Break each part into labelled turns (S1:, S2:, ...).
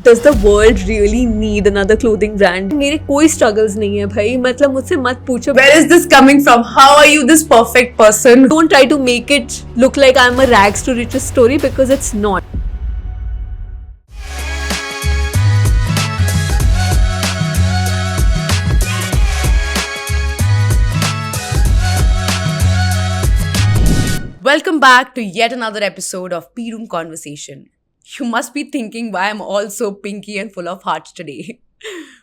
S1: does the world really need another clothing brand? मेरे कोई struggles नहीं है भाई, मतलब मुझसे मत पूछो.
S2: Where is this coming from? How are you this perfect person?
S1: Don't try to make it look like I'm a rags to riches story because it's not.
S2: Welcome back to yet another episode of P Room Conversation. You must be thinking why I'm all so pinky and full of hearts today.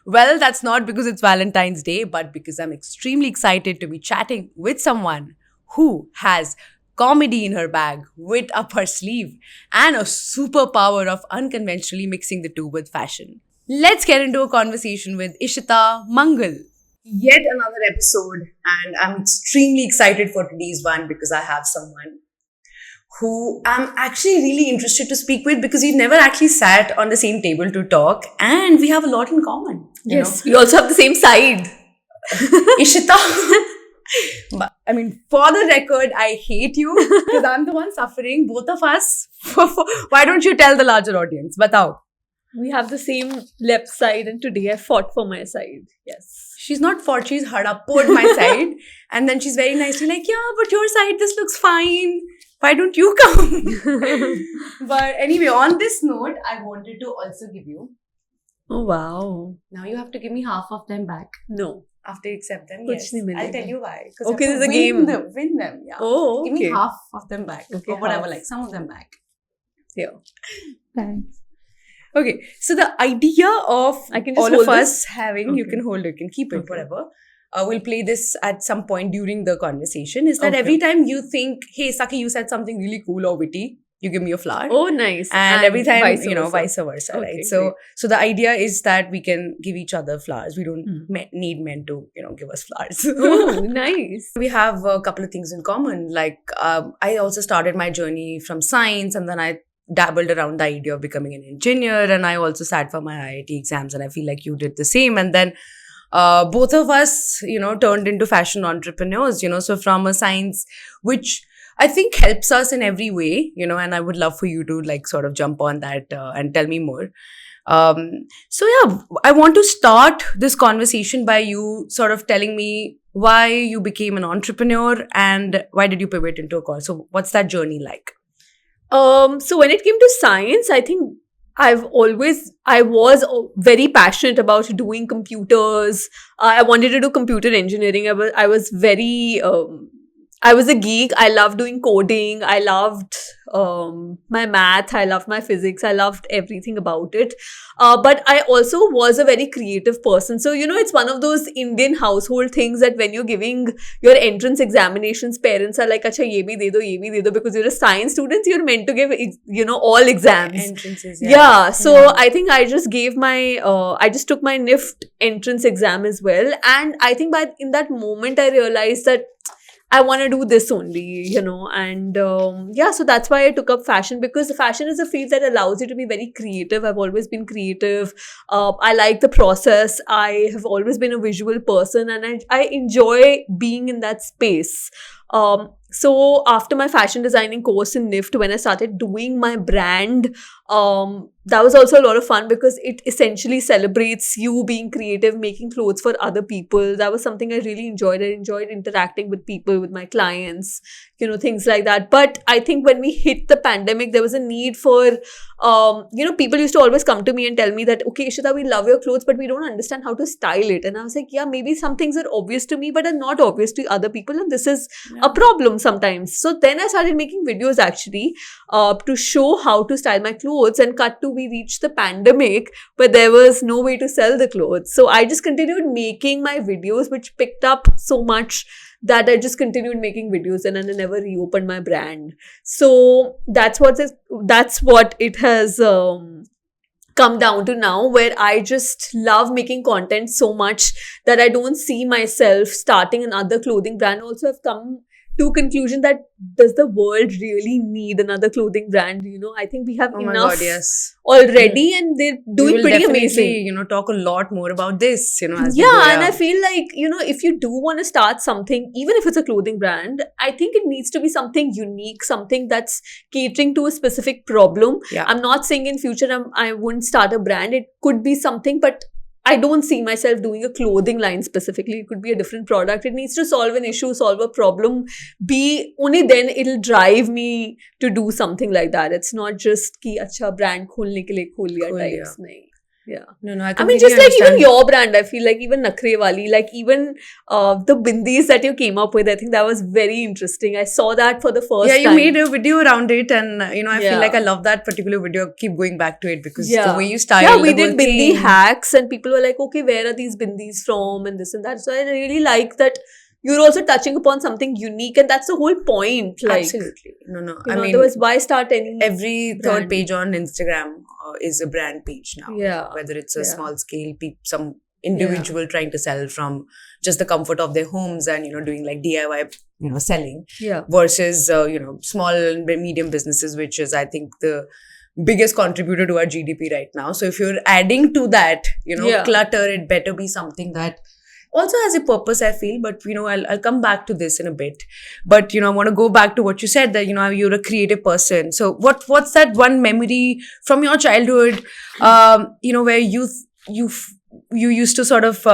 S2: Well, that's not because it's Valentine's Day, but because I'm extremely excited to be chatting with someone who has comedy in her bag, wit up her sleeve, and a superpower of unconventionally mixing the two with fashion. Let's get into a conversation with Ishita Mangal. Yet another episode, and I'm extremely excited for today's one because I have someone who I'm actually really interested to speak with because we've never actually sat on the same table to talk, and we have a lot in common.
S1: Yes, we also have the same side.
S2: Ishita, I mean, for the record, I hate you because I'm the one suffering. Both of us. Why don't you tell the larger audience? Batao.
S1: We have the same left side, and today I fought for my side. Yes.
S2: She's not fought, she's harappoed my side. And then she's very nicely like, yeah, but your side, this looks fine. Why don't you come? But anyway, on this note, I wanted to also give you.
S1: Oh, wow.
S2: Now you have to give me half of them back.
S1: No.
S2: After you accept them,
S1: Kuch
S2: yes.
S1: nahi milega.
S2: I'll tell you why.
S1: Okay, there's a game.
S2: Win them, yeah.
S1: Oh, okay.
S2: Give me half of them back.
S1: Okay,
S2: or whatever,
S1: half.
S2: like some of them back.
S1: Yeah.
S2: Thanks. Okay, so the idea of
S1: I can just
S2: all
S1: hold
S2: of us
S1: this?
S2: having,
S1: Okay.
S2: you can hold it, you can keep it,
S1: Okay.
S2: whatever. We'll play this at some point during the conversation. Is that
S1: Okay.
S2: every time you think, hey, Saki, you said something really cool or witty, you give me a flower.
S1: Oh, nice.
S2: And every time,
S1: vice
S2: you know,
S1: versa.
S2: vice versa,
S1: Okay,
S2: right? So,
S1: great.
S2: so the idea is that we can give each other flowers. We don't
S1: Hmm.
S2: need men to, give us flowers.
S1: Oh, nice.
S2: We have a couple of things in common. Like, I also started my journey from science, and then I dabbled around the idea of becoming an engineer, and I also sat for my IIT exams, and I feel like you did the same. And then both of us, turned into fashion entrepreneurs, so from a science, which I think helps us in every way, and I would love for you to like sort of jump on that and tell me more. So yeah, I want to start this conversation by you sort of telling me why you became an entrepreneur and why did you pivot into a course. So what's that journey like?
S1: So when it came to science, I think I was very passionate about doing computers. I wanted to do computer engineering. I was very, I was a geek. I loved doing coding. I loved my math. I loved my physics. I loved everything about it. But I also was a very creative person. So, it's one of those Indian household things that when you're giving your entrance examinations, parents are like, acha, ye bhi de do, because you're a science student, you're meant to give, all exams.
S2: Entrances,
S1: Yeah, so I think I just gave I just took my NIFT entrance exam as well. And I think in that moment, I realized that I want to do this only, and so that's why I took up fashion, because fashion is a field that allows you to be very creative. I've always been creative. I like the process. I have always been a visual person, and I enjoy being in that space. So after my fashion designing course in NIFT, when I started doing my brand, that was also a lot of fun because it essentially celebrates you being creative, making clothes for other people. That was something I really enjoyed. I enjoyed interacting with people, with my clients, things like that. But I think when we hit the pandemic, there was a need for, people used to always come to me and tell me that, okay, Ishita, we love your clothes, but we don't understand how to style it. And I was like, yeah, maybe some things are obvious to me, but are not obvious to other people. And this is a problem sometimes. So then I started making videos actually to show how to style my clothes, and cut to we reached the pandemic where there was no way to sell the clothes. So I just continued making my videos, which picked up so much that I just continued making videos, and I never reopened my brand. So that's what it has come down to now, where I just love making content so much that I don't see myself starting another clothing brand. Also, I've come to conclusion that does the world really need another clothing brand? I think we have
S2: Oh my
S1: enough
S2: God, yes.
S1: already, and they're
S2: We
S1: doing
S2: will
S1: pretty
S2: definitely,
S1: amazing.
S2: talk a lot more about this, as we
S1: Yeah,
S2: go.
S1: and I feel like, if you do want to start something, even if it's a clothing brand, I think it needs to be something unique, something that's catering to a specific problem.
S2: Yeah.
S1: I'm not saying in future I wouldn't start a brand. It could be something, but I don't see myself doing a clothing line specifically. It could be a different product. It needs to solve an issue, solve a problem. Only then it'll drive me to do something like that. It's not just ki acha brand kholne ke liye khol liya
S2: Khol liya.
S1: types. Nahi. Yeah.
S2: No, I
S1: I mean,
S2: completely
S1: just like even
S2: understand.
S1: your brand, I feel like even Nakhre Wali, like even the bindis that you came up with, I think that was very interesting. I saw that for the first
S2: Yeah, you
S1: time.
S2: made a video around it, and I feel
S1: Yeah.
S2: like I love that particular video. Keep going back to it because the
S1: Yeah.
S2: way you styled
S1: Yeah, we
S2: the
S1: did
S2: whole
S1: bindi
S2: thing.
S1: hacks, and people were like, okay, where are these bindis from, and this and that. So I really like that you're also touching upon something unique, and that's the whole point. Like,
S2: Absolutely. No.
S1: I
S2: I mean,
S1: otherwise, why start any?
S2: every third
S1: brand.
S2: page on Instagram is a brand page now.
S1: Yeah.
S2: Whether it's a
S1: Yeah.
S2: small scale, some individual trying to sell from just the comfort of their homes and doing like DIY, selling
S1: Yeah.
S2: versus small and medium businesses, which is I think the biggest contributor to our GDP right now. So if you're adding to that,
S1: Yeah.
S2: clutter, it better be something that also has a purpose, I feel. But I'll come back to this in a bit. But I want to go back to what you said, that you're a creative person. So what's that one memory from your childhood where you used to sort of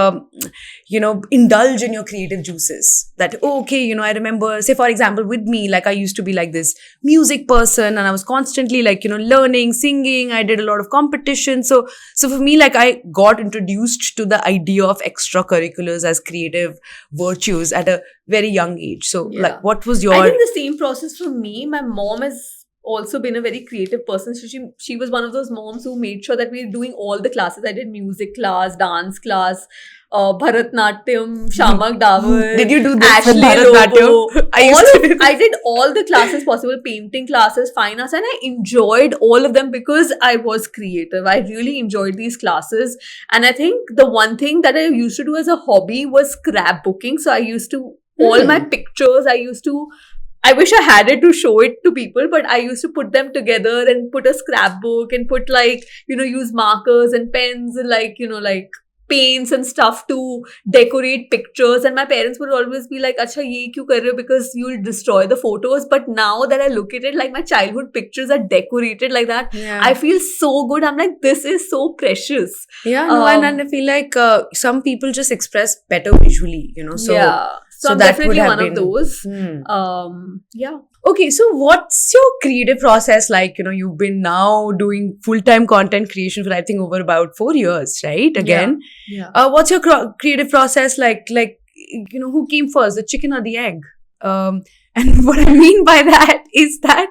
S2: indulge in your creative juices? That okay, I remember, say for example with me, like I used to be like this music person, and I was constantly like learning, singing. I did a lot of competition. So for me, like I got introduced to the idea of extracurriculars as creative virtues at a very young age. So
S1: Yeah.
S2: like what was your
S1: I think the same process for me. My mom has also been a very creative person. So she was one of those moms who made sure that we were doing all the classes. I did music class, dance class, Bharatnatyam, Shamak Davar.
S2: Did you do this with
S1: Ashley
S2: Bharatnatyam?
S1: Lobo.
S2: I used to do
S1: I did all the classes possible, painting classes, fine arts, and I enjoyed all of them because I was creative. I really enjoyed these classes. And I think the one thing that I used to do as a hobby was scrapbooking. So I used to, all my pictures, I wish I had it to show it to people, but I used to put them together and put a scrapbook and put like, use markers and pens and like paints and stuff to decorate pictures. And my parents would always be like, acha, ye kyun kar rahe ho? Because you'll destroy the photos. But now that I look at it, like my childhood pictures are decorated like that.
S2: Yeah.
S1: I feel so good. I'm like, this is so precious.
S2: Yeah, no, and I feel like some people just express better visually, So
S1: yeah. So I'm
S2: that would
S1: definitely
S2: have
S1: one of
S2: been-
S1: those. Yeah.
S2: Okay, so what's your creative process like? You've been now doing full-time content creation for I think over about 4 years, right? Again,
S1: Yeah.
S2: what's your creative process like? Like, who came first, the chicken or the egg? And what I mean by that is that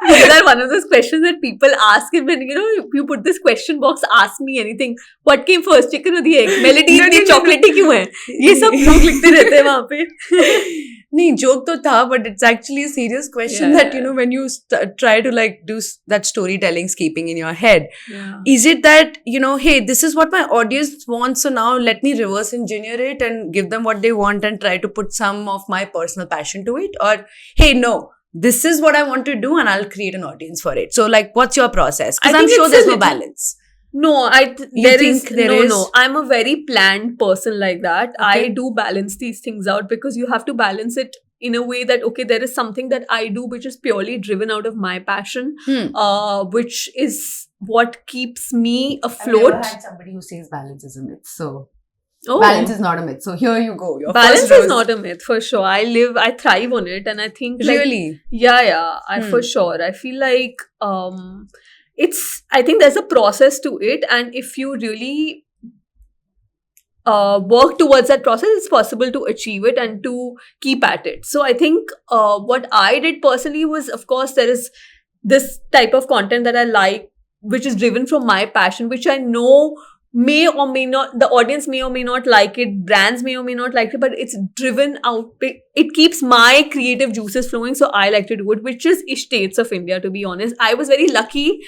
S1: These are one of those questions that people ask, and when you put this question box, ask me anything. What came first, chicken or the egg? Melody
S2: No,
S1: इतनी
S2: no, no,
S1: chocolatey क्यों है? ये सब लोग लिखते रहते हैं वहाँ पे.
S2: नहीं, joke तो था, but it's actually a serious question
S1: Yeah.
S2: that when you try to like do that storytelling scaping in your head,
S1: Yeah.
S2: is it that hey, this is what my audience wants, so now let me reverse engineer it and give them what they want and try to put some of my personal passion to it? Or hey, no, this is what I want to do and I'll create an audience for it. So like, what's your process?
S1: I
S2: Because I'm
S1: think
S2: sure
S1: it's
S2: there's
S1: a
S2: no
S1: little-
S2: balance.
S1: No,
S2: You
S1: there
S2: think
S1: is
S2: there
S1: no,
S2: is?
S1: no. I'm a very planned person like that. I
S2: Okay.
S1: do balance these things out because you have to balance it in a way that, okay, there is something that I do which is purely driven out of my passion, which is what keeps me afloat.
S2: somebody who says balance is a myth. So
S1: Oh.
S2: balance is not a myth. So here you go. Your
S1: Balance
S2: first
S1: is
S2: rose.
S1: not a myth, for sure. I thrive on it, and I think like,
S2: Really?
S1: yeah, for sure. I feel like I think there's a process to it, and if you really work towards that process, it's possible to achieve it and to keep at it. So I think what I did personally was, of course, there is this type of content that I like, which is driven from my passion, which I know may or may not, the audience may or may not like it, brands may or may not like it, but it's driven out, it keeps my creative juices flowing, so I like to do it, which is Ish States of India, to be honest. I was very lucky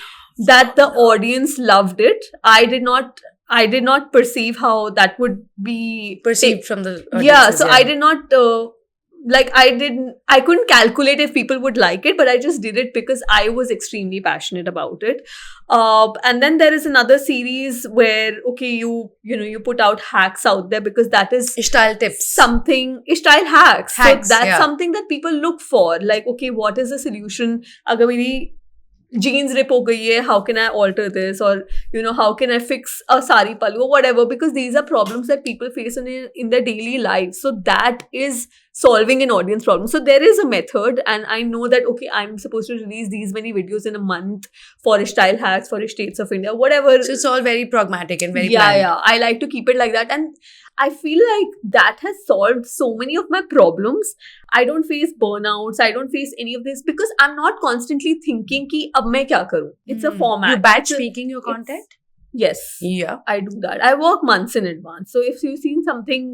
S1: that the audience loved it. I did not perceive how that would be
S2: Perceived from the
S1: yeah,
S2: audiences,
S1: so I did not like I couldn't calculate if people would like it, but I just did it because I was extremely passionate about it. And then there is another series where, okay, you put out hacks out there because that is
S2: Style tips.
S1: something, style hacks. So
S2: Hacks,
S1: that's
S2: yeah.
S1: something that people look for. Like, okay, what is the solution? Agar meri jeans rip ho gayi hai, how can I alter this? Or, how can I fix a sari pallu or whatever? Because these are problems that people face in their daily lives. So that is solving an audience problem. So there is a method, and I know that, okay, I'm supposed to release these many videos in a month for style hacks, for states of India, whatever.
S2: So it's all very pragmatic and very
S1: yeah,
S2: planned.
S1: yeah. I like to keep it like that. And I feel like that has solved so many of my problems. I don't face burnouts. I don't face any of this because I'm not constantly thinking ki ab main kya karu. It's a format.
S2: You batch
S1: It's a-
S2: speaking your
S1: it's-
S2: content?
S1: Yes.
S2: Yeah.
S1: I do that. I work months in advance. So if you've seen something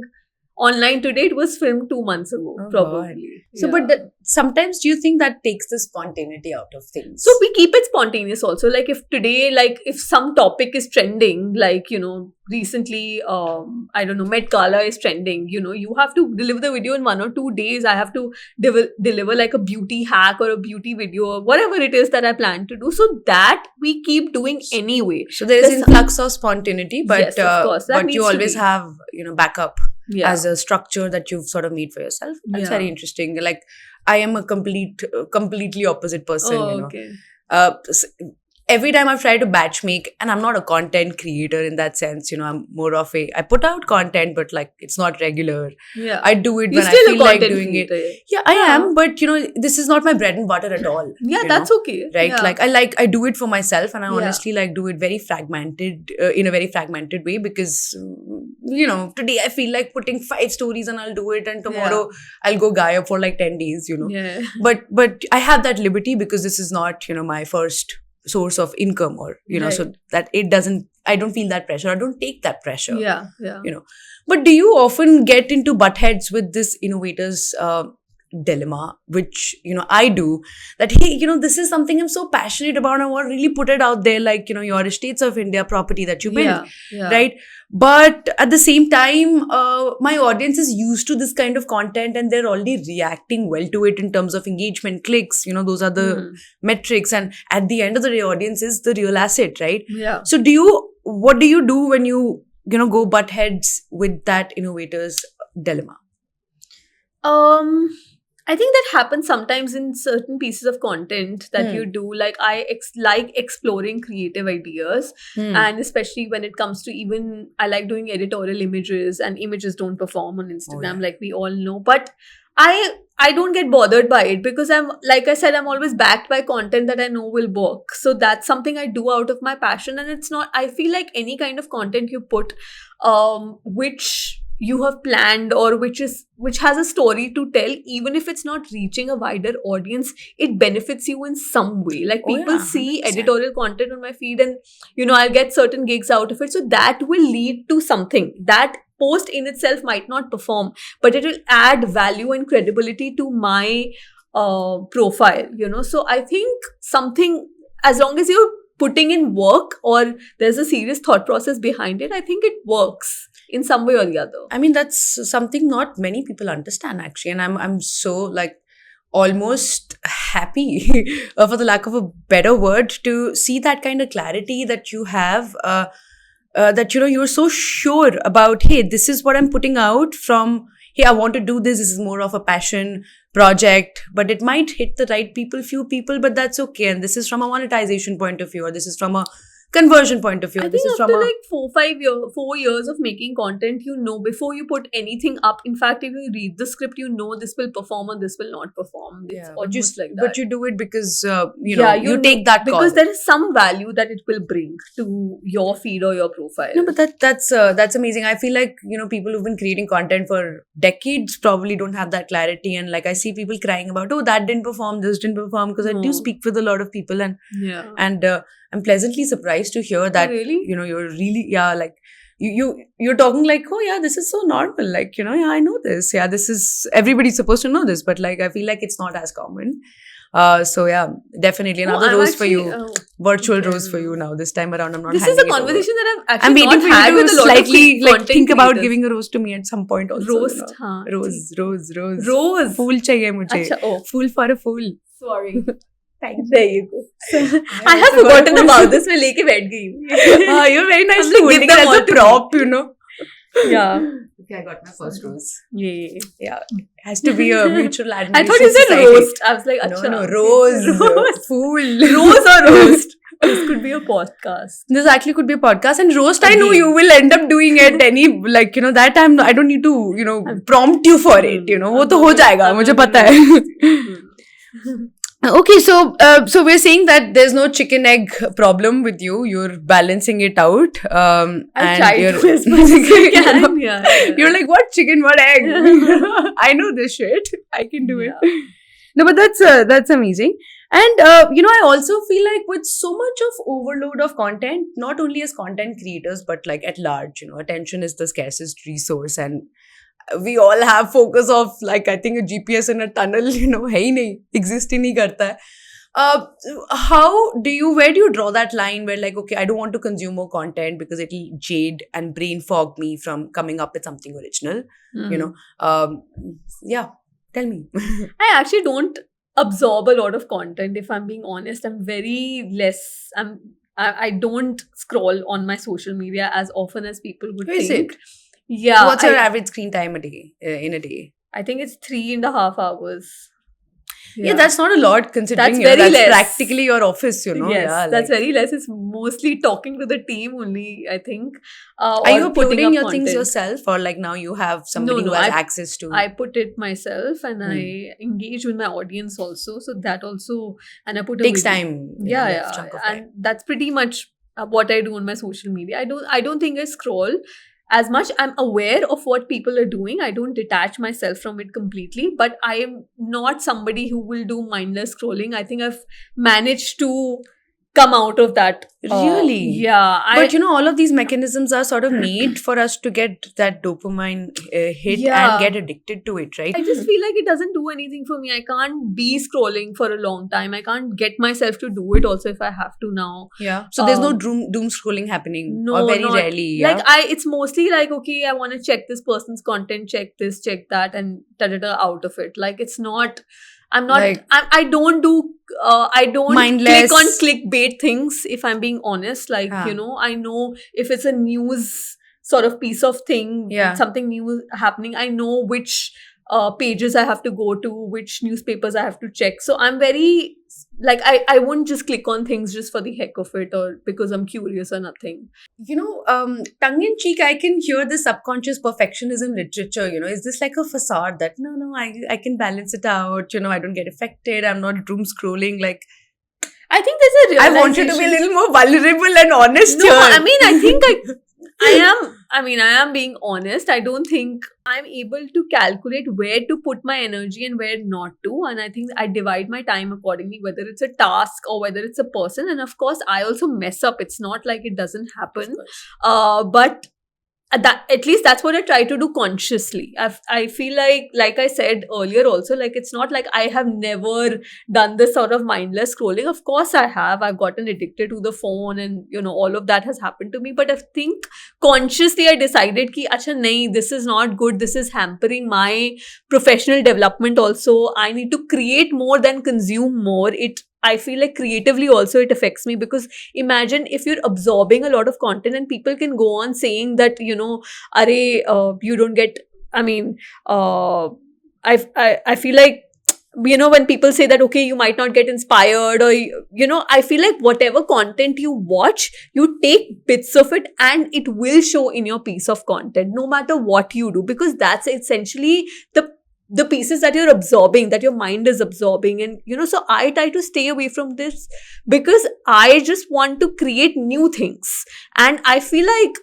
S1: online today, it was filmed 2 months ago,
S2: Oh,
S1: probably.
S2: So,
S1: Yeah.
S2: but sometimes do you think that takes the spontaneity out of things?
S1: So we keep it spontaneous also. Like if today, like if some topic is trending, like, recently, I don't know, Met Gala is trending, you have to deliver the video in 1 or 2 days. I have to deliver like a beauty hack or a beauty video or whatever it is that I plan to do. So that we keep doing anyway.
S2: So there is
S1: There's
S2: influx of spontaneity, but
S1: Yes, of course. That
S2: but you
S1: needs to
S2: always
S1: be.
S2: have backup
S1: Yeah.
S2: as a structure that you've sort of made for yourself. That's
S1: Yeah.
S2: very interesting. Like I am a completely opposite person.
S1: Oh, okay.
S2: S- every time I've tried to batch make, and I'm not a content creator in that sense, I'm more of I put out content, but like it's not regular.
S1: Yeah.
S2: I do it
S1: You're
S2: when I
S1: still a
S2: feel like
S1: content
S2: doing it.
S1: creator.
S2: Yeah, I
S1: Yeah.
S2: am, but this is not my bread and butter at all.
S1: Yeah,
S2: you
S1: that's
S2: know?
S1: okay.
S2: Right?
S1: Yeah.
S2: I do it for myself, and I
S1: Yeah.
S2: honestly do it very fragmented, in a very fragmented way because, today I feel like putting 5 stories and I'll do it, and tomorrow I'll go gayab for like 10 days,
S1: Yeah.
S2: But I have that liberty because this is not, my first source of income or, so
S1: Right.
S2: that I don't feel that pressure. I don't take that pressure.
S1: Yeah. Yeah.
S2: But do you often get into butt heads with this innovator's dilemma, which, I do, that, hey, this is something I'm so passionate about. I want to really put it out there, like, your States of India property that you build,
S1: Yeah. Yeah.
S2: right? But at the same time, my audience is used to this kind of content and they're already reacting well to it in terms of engagement, clicks, those are the metrics. And at the end of the day, audience is the real asset, right?
S1: Yeah.
S2: So what do you do when you go butt heads with that innovator's dilemma?
S1: I think that happens sometimes in certain pieces of content that you do. Like I like exploring creative ideas, and especially when it comes to even I like doing editorial images, and images don't perform on Instagram, like we all know. But I don't get bothered by it because like I said, I'm always backed by content that I know will work. So that's something I do out of my passion, and it's not. I feel like any kind of content you put, which you have planned or which has a story to tell, even if it's not reaching a wider audience, it benefits you in some way. Like people see
S2: 100%.
S1: editorial content on my feed, and I'll get certain gigs out of it. So that will lead to something. That post in itself might not perform, but it will add value and credibility to my profile. So I think something, as long as you're putting in work or there's a serious thought process behind it, I think it works in some way or the other.
S2: I mean, that's something not many people understand actually, and I'm so like almost happy, for the lack of a better word, to see that kind of clarity that you have. That you're so sure about. Hey, this is what I'm putting out from. Hey, I want to do this. This is more of a passion project, but it might hit the right people, few people, but that's okay. And this is from a monetization point of view, or this is from a conversion point of view.
S1: I
S2: This
S1: think
S2: is
S1: after
S2: from
S1: like 4 years of making content, before you put anything up. In fact, if you read the script, this will perform or this will not perform. It's almost like that.
S2: But you do it because you
S1: know,
S2: take that call.
S1: because there is some value that it will bring to your feed or your profile.
S2: No, but that's amazing. I feel like people who've been creating content for decades probably don't have that clarity, and like I see people crying about, oh, that didn't perform, this didn't perform, because I do speak with a lot of people, and I'm pleasantly surprised to hear that.
S1: Oh, really?
S2: You're really like you're talking like, oh yeah, this is so normal, like yeah, I know this, yeah, this is everybody's supposed to know this, but like I feel like it's not as common. So yeah, definitely
S1: Oh,
S2: another
S1: I'm
S2: rose for
S1: actually,
S2: you. Virtual
S1: okay.
S2: rose for you now. This time around, I'm not
S1: This is
S2: handing
S1: a
S2: it over.
S1: conversation that I've
S2: I'm
S1: actually
S2: waiting
S1: not
S2: for
S1: had
S2: you
S1: with
S2: to
S1: a lot
S2: slightly
S1: of
S2: like
S1: content
S2: think about
S1: creators.
S2: giving a rose to me at some point also.
S1: Roast, हाँ,
S2: Rose, rose, rose.
S1: Rose.
S2: Fool चाहिए मुझे.
S1: अच्छा, oh,
S2: Fool for a fool.
S1: sorry.
S2: Thank you.
S1: There you go. I
S2: also
S1: have
S2: got a
S1: forgotten
S2: full-
S1: about this. मैं लेके बैठ गई हूँ.
S2: You're very nice
S1: I'm
S2: to
S1: like,
S2: holding
S1: give
S2: it
S1: them
S2: as
S1: all
S2: a
S1: to
S2: prop,
S1: me.
S2: you know.
S1: Yeah.
S2: Okay, I got my first rose.
S1: Yeah.
S2: Yeah, has to be a mutual
S1: I
S2: admiration.
S1: thought you said
S2: society.
S1: roast. I was like,
S2: No,
S1: acha.
S2: no, rose.
S1: Rose.
S2: Fool.
S1: Rose or roast. This could be a podcast.
S2: This actually could be a podcast, and roast. I know
S1: Again.
S2: you will end up doing it any like that time. I don't need to prompt you for it. वो तो हो जाएगा. मुझे पता है. Okay, so we're saying that there's no chicken egg problem with you. You're balancing it out.
S1: I
S2: and
S1: tried
S2: you're,
S1: to as much as I can. Yeah.
S2: You're like, what chicken, what egg? I know this shit. I can do it.
S1: Yeah.
S2: No, but that's amazing. And I also feel like with so much of overload of content, not only as content creators, but like at large, attention is the scarcest resource, and we all have focus of like, I think a GPS in a tunnel, है ही नहीं, exist ही नहीं करता है. Where do you draw that line where like, okay, I don't want to consume more content because it'll jade and brain fog me from coming up with something original, yeah, tell me.
S1: I actually don't absorb a lot of content, if I'm being honest. I'm very less. I don't scroll on my social media as often as people would
S2: Is
S1: think.
S2: it?
S1: Yeah.
S2: What's your average screen time in a day?
S1: I think it's 3.5 hours.
S2: Yeah, that's not a lot considering
S1: That's very
S2: that's
S1: less.
S2: practically your office,
S1: Yes,
S2: Yeah,
S1: that's very less. It's mostly talking to the team only, I think.
S2: Are
S1: or
S2: you
S1: putting
S2: uploading
S1: up
S2: your things
S1: content.
S2: yourself, or like now you have somebody
S1: No,
S2: who has
S1: I-
S2: access to?
S1: I put it myself, and I engage with my audience also. So that also, and I put a
S2: takes
S1: video.
S2: time.
S1: Yeah,
S2: chunk of time.
S1: and that's pretty much what I do on my social media. I don't think I scroll as much. I'm aware of what people are doing. I don't detach myself from it completely, but I am not somebody who will do mindless scrolling. I think I've managed to come out of that.
S2: Really?
S1: Yeah.
S2: But all of these mechanisms are sort of made for us to get that dopamine hit
S1: Yeah.
S2: and get addicted to it, right?
S1: I just feel like it doesn't do anything for me. I can't be scrolling for a long time. I can't get myself to do it also if I have to now.
S2: Yeah. So there's no
S1: Um,
S2: doom scrolling happening,
S1: No,
S2: or very
S1: not-
S2: rarely. Yeah?
S1: Like it's mostly like, okay, I want to check this person's content, check this, check that, and out of it. Like it's not. I'm not.
S2: Like-
S1: I don't do. I don't
S2: Mindless.
S1: click on clickbait things. If I'm being honest, like
S2: Ah.
S1: I know if it's a news sort of piece of thing,
S2: Yeah.
S1: something new happening. I know which pages I have to go to, which newspapers I have to check. So I'm very like I wouldn't just click on things just for the heck of it or because I'm curious or nothing.
S2: Tongue in cheek, I can hear the subconscious perfectionism literature. Is this like a facade that no, I can balance it out? I don't get affected. I'm not doom scrolling. Like,
S1: I think there's a
S2: I
S1: realization.
S2: want you to be a little more vulnerable and honest
S1: No,
S2: here.
S1: I mean, I think I am being honest. I don't think I'm able to calculate where to put my energy and where not to. And I think I divide my time accordingly, whether it's a task or whether it's a person. And of course, I also mess up. It's not like it doesn't happen. But that at least that's what I try to do consciously. I feel like I said earlier also, like it's not like I have never done this sort of mindless scrolling. Of course I have. I've gotten addicted to the phone and all of that has happened to me. But I think consciously I decided ki acha nahi, this is not good. This is hampering my professional development also. I need to create more than consume more. I feel like creatively also it affects me because imagine if you're absorbing a lot of content and people can go on saying that, you don't get, I mean, I feel like, when people say that, okay, you might not get inspired or, I feel like whatever content you watch, you take bits of it and it will show in your piece of content, no matter what you do, because that's essentially the pieces that you're absorbing, that your mind is absorbing. And, so I try to stay away from this because I just want to create new things. And I feel like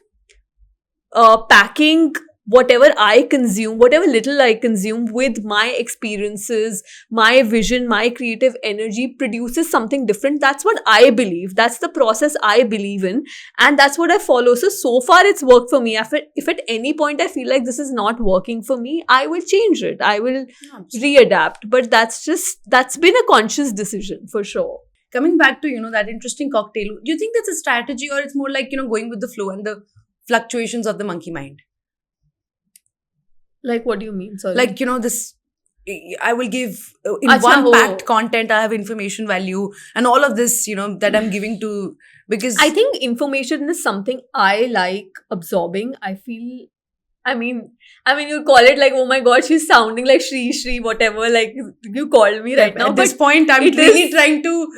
S1: packing whatever I consume, whatever little I consume with my experiences, my vision, my creative energy produces something different. That's what I believe. That's the process I believe in. And that's what I follow. So far it's worked for me. If at any point I feel like this is not working for me, I will change it. I will readapt. But that's been a conscious decision for sure.
S2: Coming back to, that interesting cocktail, do you think that's a strategy, or it's more like, going with the flow and the fluctuations of the monkey mind?
S1: Like, what do you mean? Sorry.
S2: Like, this, I will give, in
S1: Acha,
S2: one
S1: oh.
S2: packed content, I have information value and all of this, that I'm giving to, because
S1: I think information is something I like absorbing. I feel, I mean, you call it like, oh my god, she's sounding like Shri, whatever, like you called me right now.
S2: at this
S1: But
S2: point, I'm
S1: it
S2: really
S1: is-
S2: trying to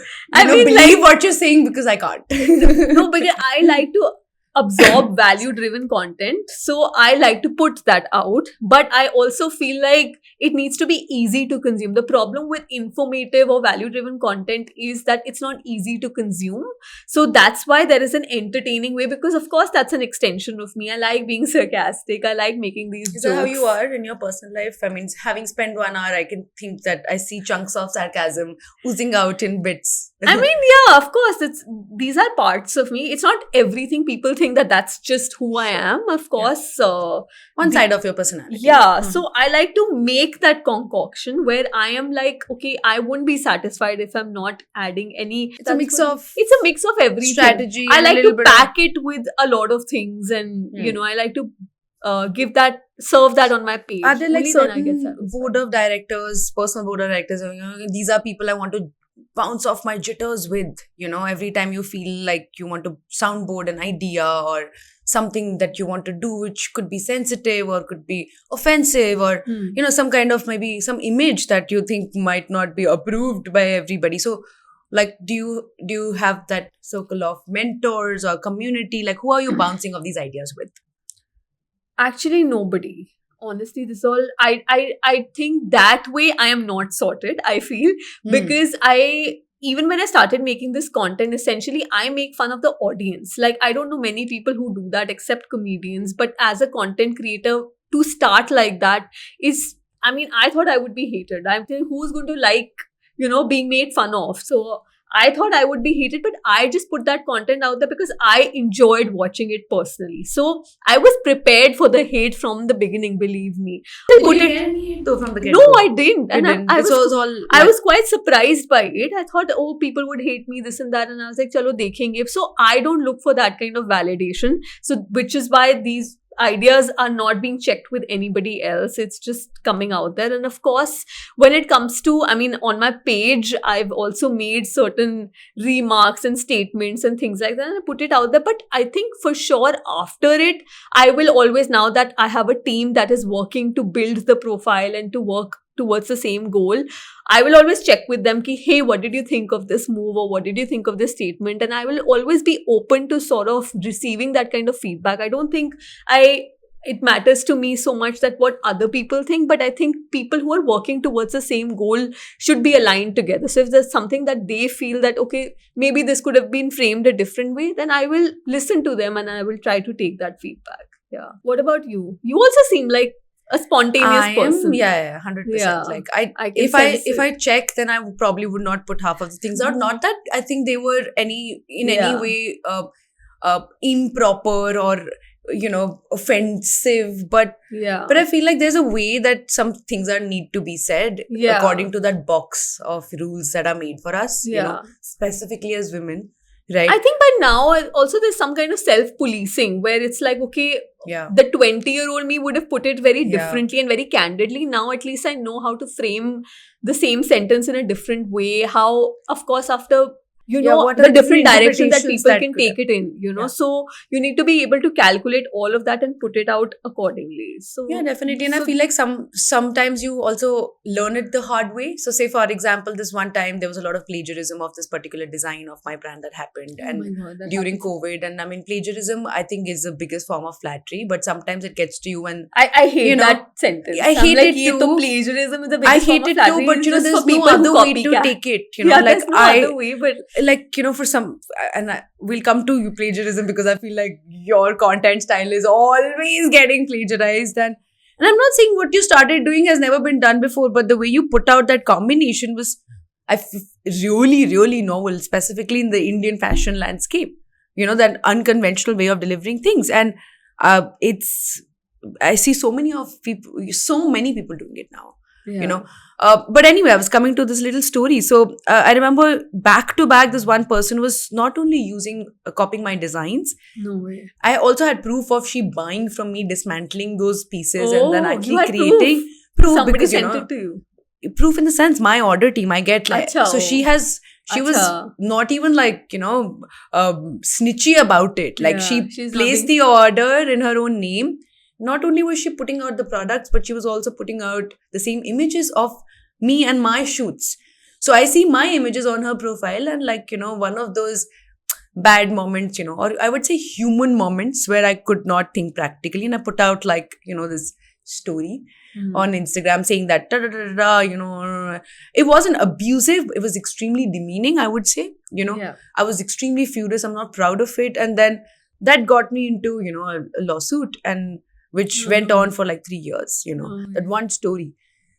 S1: mean,
S2: believe what you're saying, because I can't.
S1: no, because I like to absorb value-driven content. So I like to put that out. But I also feel like it needs to be easy to consume. The problem with informative or value-driven content is that it's not easy to consume. So that's why there is an entertaining way, because of course that's an extension of me. I like being sarcastic. I like making these
S2: Is
S1: jokes.
S2: that how you are in your personal life? I mean, having spent 1 hour, I can think that I see chunks of sarcasm oozing out in bits.
S1: I mean, yeah, of course, these are parts of me. It's not everything. People think that that's just who I am. Of course,
S2: one side of your personality.
S1: yeah.
S2: Mhm.
S1: So I like to make that concoction where I am like, okay, I wouldn't be satisfied if I'm not adding any.
S2: It's a mix of
S1: It's a mix of everything.
S2: strategy.
S1: I
S2: and a
S1: like
S2: little
S1: to
S2: bit of-
S1: pack it with a lot of things, and
S2: Hmm.
S1: I like to serve that on my page.
S2: Are there like
S1: Only then I get
S2: certain
S1: satisfied.
S2: board of directors, personal board of directors, these are people I want to bounce off my jitters with, every time you feel like you want to soundboard an idea or something that you want to do, which could be sensitive or could be offensive, or,
S1: Hmm.
S2: some kind of maybe some image that you think might not be approved by everybody. So, like, do you have that circle of mentors or community? Like, who are you bouncing off these ideas with?
S1: Actually, nobody. Honestly, this all I think that way I am not sorted. I feel because even when I started making this content, essentially I make fun of the audience. Like, I don't know many people who do that except comedians. But as a content creator, to start like that is, I mean, I thought I would be hated. I'm thinking, who's going to like, being made fun of? So I thought I would be hated, but I just put that content out there because I enjoyed watching it personally. So I was prepared for the hate from the beginning, believe me. I put it.
S2: Though from the
S1: No, I didn't. And I
S2: This
S1: was
S2: was all.
S1: I was quite surprised by it. I thought, oh, people would hate me, this and that. And I was like, chalo, dekhenge. So I don't look for that kind of validation. So, which is why these ideas are not being checked with anybody else. It's just coming out there. And of course, when it comes to, I mean, on my page, I've also made certain remarks and statements and things like that. And I put it out there. But I think for sure after it, I will always, now that I have a team that is working to build the profile and to work towards the same goal, I will always check with them ki, hey, what did you think of this move, or what did you think of this statement? And I will always be open to sort of receiving that kind of feedback. I don't think it matters to me so much that what other people think, but I think people who are working towards the same goal should be aligned together. So if there's something that they feel that, okay, maybe this could have been framed a different way, then I will listen to them and I will try to take that feedback. Yeah. What about you? You also seem like a spontaneous person.
S2: Yeah, 100%.
S1: Yeah.
S2: Like
S1: I can
S2: if
S1: sense
S2: if
S1: it.
S2: I check, then I probably would not put half of the things out. Not that I think they were any
S1: Yeah.
S2: way improper or offensive, but
S1: Yeah.
S2: I feel like there's a way that some things are need to be said
S1: Yeah.
S2: according to that box of rules that are made for us.
S1: Yeah.
S2: Specifically as women, right?
S1: I think by now also there's some kind of self-policing where it's like, okay,
S2: yeah.
S1: the 20-year-old me would have put it very
S2: Yeah.
S1: differently and very candidly. Now at least I know how to frame the same sentence in a different way. How, of course, after
S2: what
S1: the
S2: are
S1: different
S2: different
S1: directions that
S2: interpretations
S1: people
S2: that
S1: can
S2: could
S1: take it in,
S2: Yeah.
S1: So you need to be able to calculate all of that and put it out accordingly. So
S2: Yeah, definitely. And I
S1: so-
S2: feel like sometimes you also learn it the hard way. So say, for example, this one time there was a lot of plagiarism of this particular design of my brand that happened.
S1: Oh
S2: And
S1: my God, that
S2: during
S1: happens.
S2: COVID, and I mean, plagiarism, I think, is the biggest form of flattery, but sometimes it gets to you when
S1: I hate
S2: you know,
S1: that sentence.
S2: I
S1: I'm
S2: hate
S1: like,
S2: it
S1: "Ye
S2: too.
S1: to plagiarism is the
S2: I
S1: biggest form
S2: hate
S1: of
S2: it too,
S1: flattery.
S2: but
S1: It's just
S2: there's
S1: for
S2: no
S1: people who
S2: other way to
S1: copycat."
S2: take it.
S1: Yeah,
S2: like
S1: there's no other way, but
S2: like, for some, and we'll come to you plagiarism, because I feel like your content style is always getting plagiarized. And I'm not saying what you started doing has never been done before, but the way you put out that combination was really, really novel, specifically in the Indian fashion landscape. That unconventional way of delivering things. And I see so many people doing it now. But anyway, I was coming to this little story. So I remember back to back, this one person was not only copying my designs.
S1: No way.
S2: I also had proof of she buying from me, dismantling those pieces, and then actually
S1: you had
S2: creating
S1: proof. Somebody
S2: because,
S1: sent it to you.
S2: Proof in the sense my order team, I get like,
S1: Acha,
S2: so she was not even like, snitchy about it. Like,
S1: Yeah,
S2: she placed the order in her own name. Not only was she putting out the products, but she was also putting out the same images of me and my shoots. So I see my images on her profile, and like, one of those bad moments, or I would say human moments where I could not think practically. And I put out like, this story on Instagram saying that, it wasn't abusive. It was extremely demeaning, I would say.
S1: Yeah.
S2: I was extremely furious. I'm not proud of it. And then that got me into, a lawsuit, and which went on for like 3 years, that one story.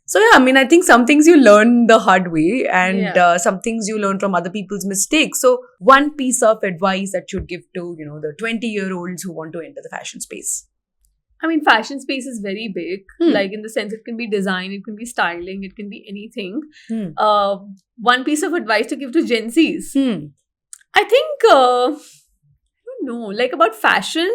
S2: So yeah, I mean, I think some things you learn the hard way, and some things you learn from other people's mistakes. So one piece of advice that you'd give to, the 20-year-olds who want to enter the fashion space.
S1: I mean, fashion space is very big. Like, in the sense, it can be design, it can be styling, it can be anything. One piece of advice to give to Gen Zs. I think, I don't know, like about fashion,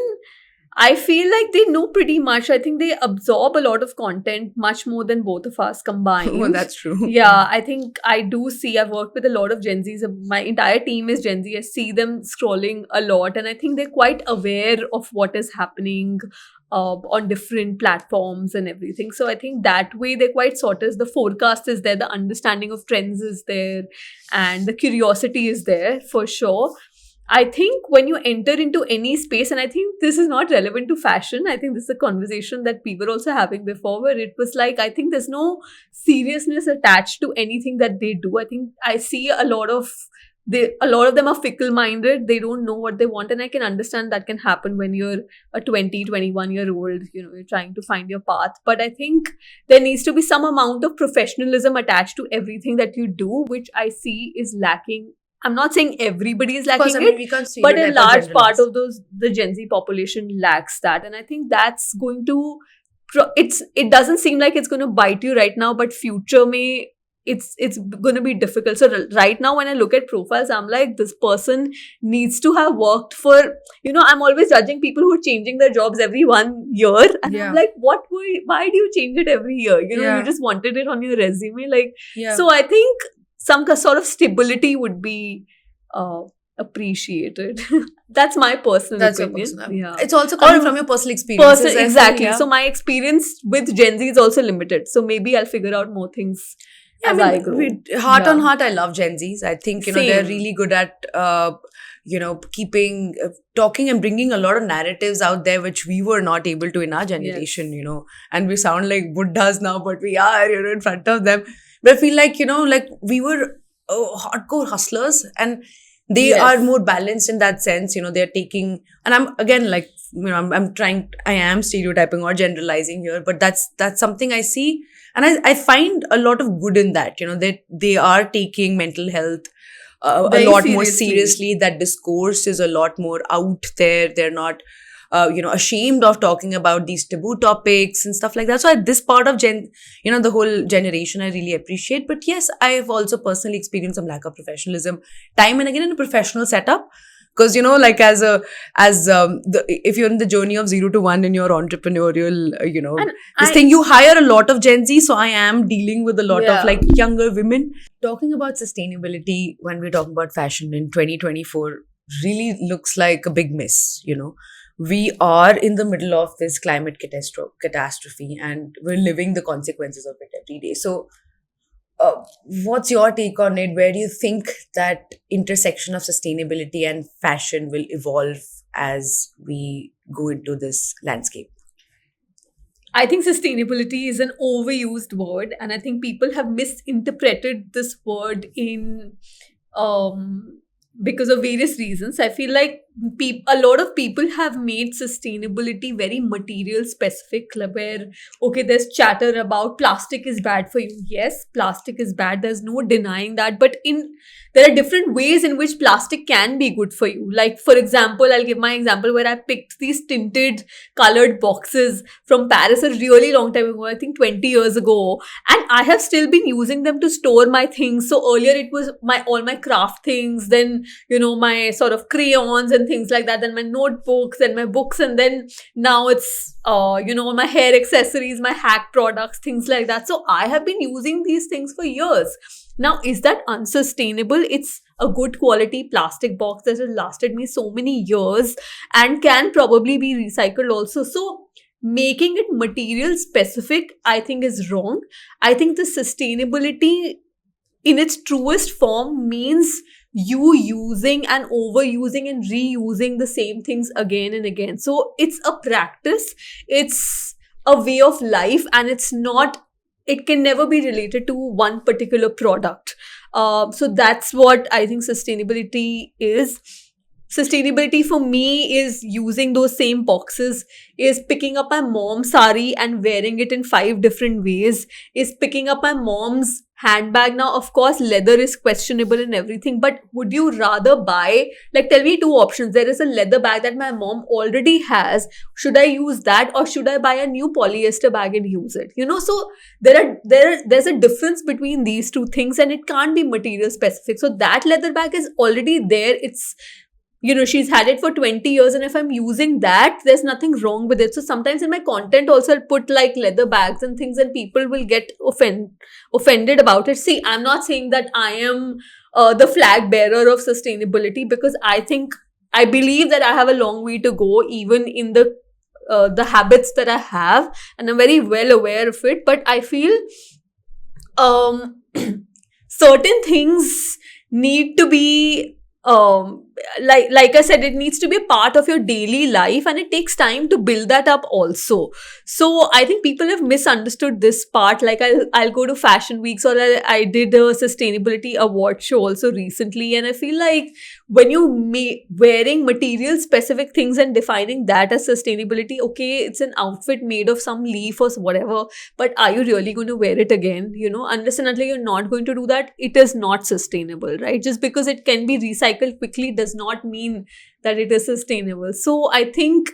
S1: I feel like they know pretty much. I think they absorb a lot of content much more than both of us combined.
S2: Oh, that's true.
S1: Yeah, I think I do see, I've worked with a lot of Gen Zs. My entire team is Gen Z. I see them scrolling a lot, and I think they're quite aware of what is happening on different platforms and everything. So I think that way they're quite sorted. The forecast is there, the understanding of trends is there, and the curiosity is there for sure. I think when you enter into any space, and I think this is not relevant to fashion, I think this is a conversation that we were also having before, where it was like, I think there's no seriousness attached to anything that they do. I think I see a lot of them are fickle-minded. They don't know what they want, and I can understand that can happen when you're a 20, 21-year-old, you're trying to find your path. But I think there needs to be some amount of professionalism attached to everything that you do, which I see is lacking. I'm not saying everybody is lacking but a large part of the Gen Z population lacks that. And I think that's going to, it doesn't seem like it's going to bite you right now, but future it's going to be difficult. So right now when I look at profiles, I'm like, this person needs to have worked for, I'm always judging people who are changing their jobs every 1 year. And I'm like, why do you change it every year? You just wanted it on your resume. So I think some sort of stability would be appreciated. That's my personal opinion.
S2: Yeah. It's also coming from your personal experience.
S1: Exactly. So my experience with Gen Z is also limited. So maybe I'll figure out more things as I grow.
S2: Heart on heart, I love Gen Zs. I think, they're really good at, keeping, talking and bringing a lot of narratives out there, which we were not able to in our generation, and we sound like Buddhas now, but we are, in front of them. But I feel like, like we were hardcore hustlers, and they are more balanced in that sense. They're taking, and I'm again like, I am stereotyping or generalizing here, but that's something I see. And I find a lot of good in that, they are taking mental health a lot more seriously. That discourse is a lot more out there. They're not ashamed of talking about these taboo topics and stuff like that. So at this part of the whole generation, I really appreciate. But yes, I have also personally experienced some lack of professionalism time and again in a professional setup. Because, like if you're in the journey of 0 to 1 in your entrepreneurial, you hire a lot of Gen Z. So I am dealing with a lot of like younger women. Talking about sustainability when we're talking about fashion in 2024 really looks like a big miss, We are in the middle of this climate catastrophe, and we're living the consequences of it every day. So what's your take on it? Where do you think that intersection of sustainability and fashion will evolve as we go into this landscape?
S1: I think sustainability is an overused word, and I think people have misinterpreted this word in because of various reasons. I feel like a lot of people have made sustainability very material specific, where, okay, there's chatter about plastic is bad for you. Yes, plastic is bad. There's no denying that. But there are different ways in which plastic can be good for you. Like, for example, I'll give my example where I picked these tinted colored boxes from Paris a really long time ago, I think 20 years ago. And I have still been using them to store my things. So earlier it was all my craft things, then, my sort of crayons and things like that, then my notebooks and my books, and then now it's my hair accessories, my hack products, things like that. So I have been using these things for years. Now, is that unsustainable? It's a good quality plastic box that has lasted me so many years and can probably be recycled also. So making it material specific, I think, is wrong. I think the sustainability in its truest form means you using and overusing and reusing the same things again and again. So it's a practice, it's a way of life, and it can never be related to one particular product. So that's what I think sustainability is. Sustainability for me is using those same boxes, is picking up my mom's sari and wearing it in 5 different ways, is picking up my mom's handbag. Now, of course, leather is questionable and everything, but would you rather buy, like, tell me 2 options. There is a leather bag that my mom already has. Should I use that, or should I buy a new polyester bag and use it? So there's a difference between these 2 things, and it can't be material specific. So that leather bag is already there. It's she's had it for 20 years, and if I'm using that, there's nothing wrong with it. So sometimes in my content also I'll put like leather bags and things, and people will get offended about it. See, I'm not saying that I am the flag bearer of sustainability, because I believe that I have a long way to go, even in the habits that I have, and I'm very well aware of it. But I feel certain things need to be like I said, it needs to be a part of your daily life, and it takes time to build that up also. So I think people have misunderstood this part. Like, I'll go to fashion weeks, or I did a sustainability award show also recently, and I feel like when you wearing material specific things and defining that as sustainability, okay, it's an outfit made of some leaf or whatever, but are you really going to wear it again? Unless and until you're not going to do that, it is not sustainable, right? Just because it can be recycled quickly does not mean that it is sustainable. So I think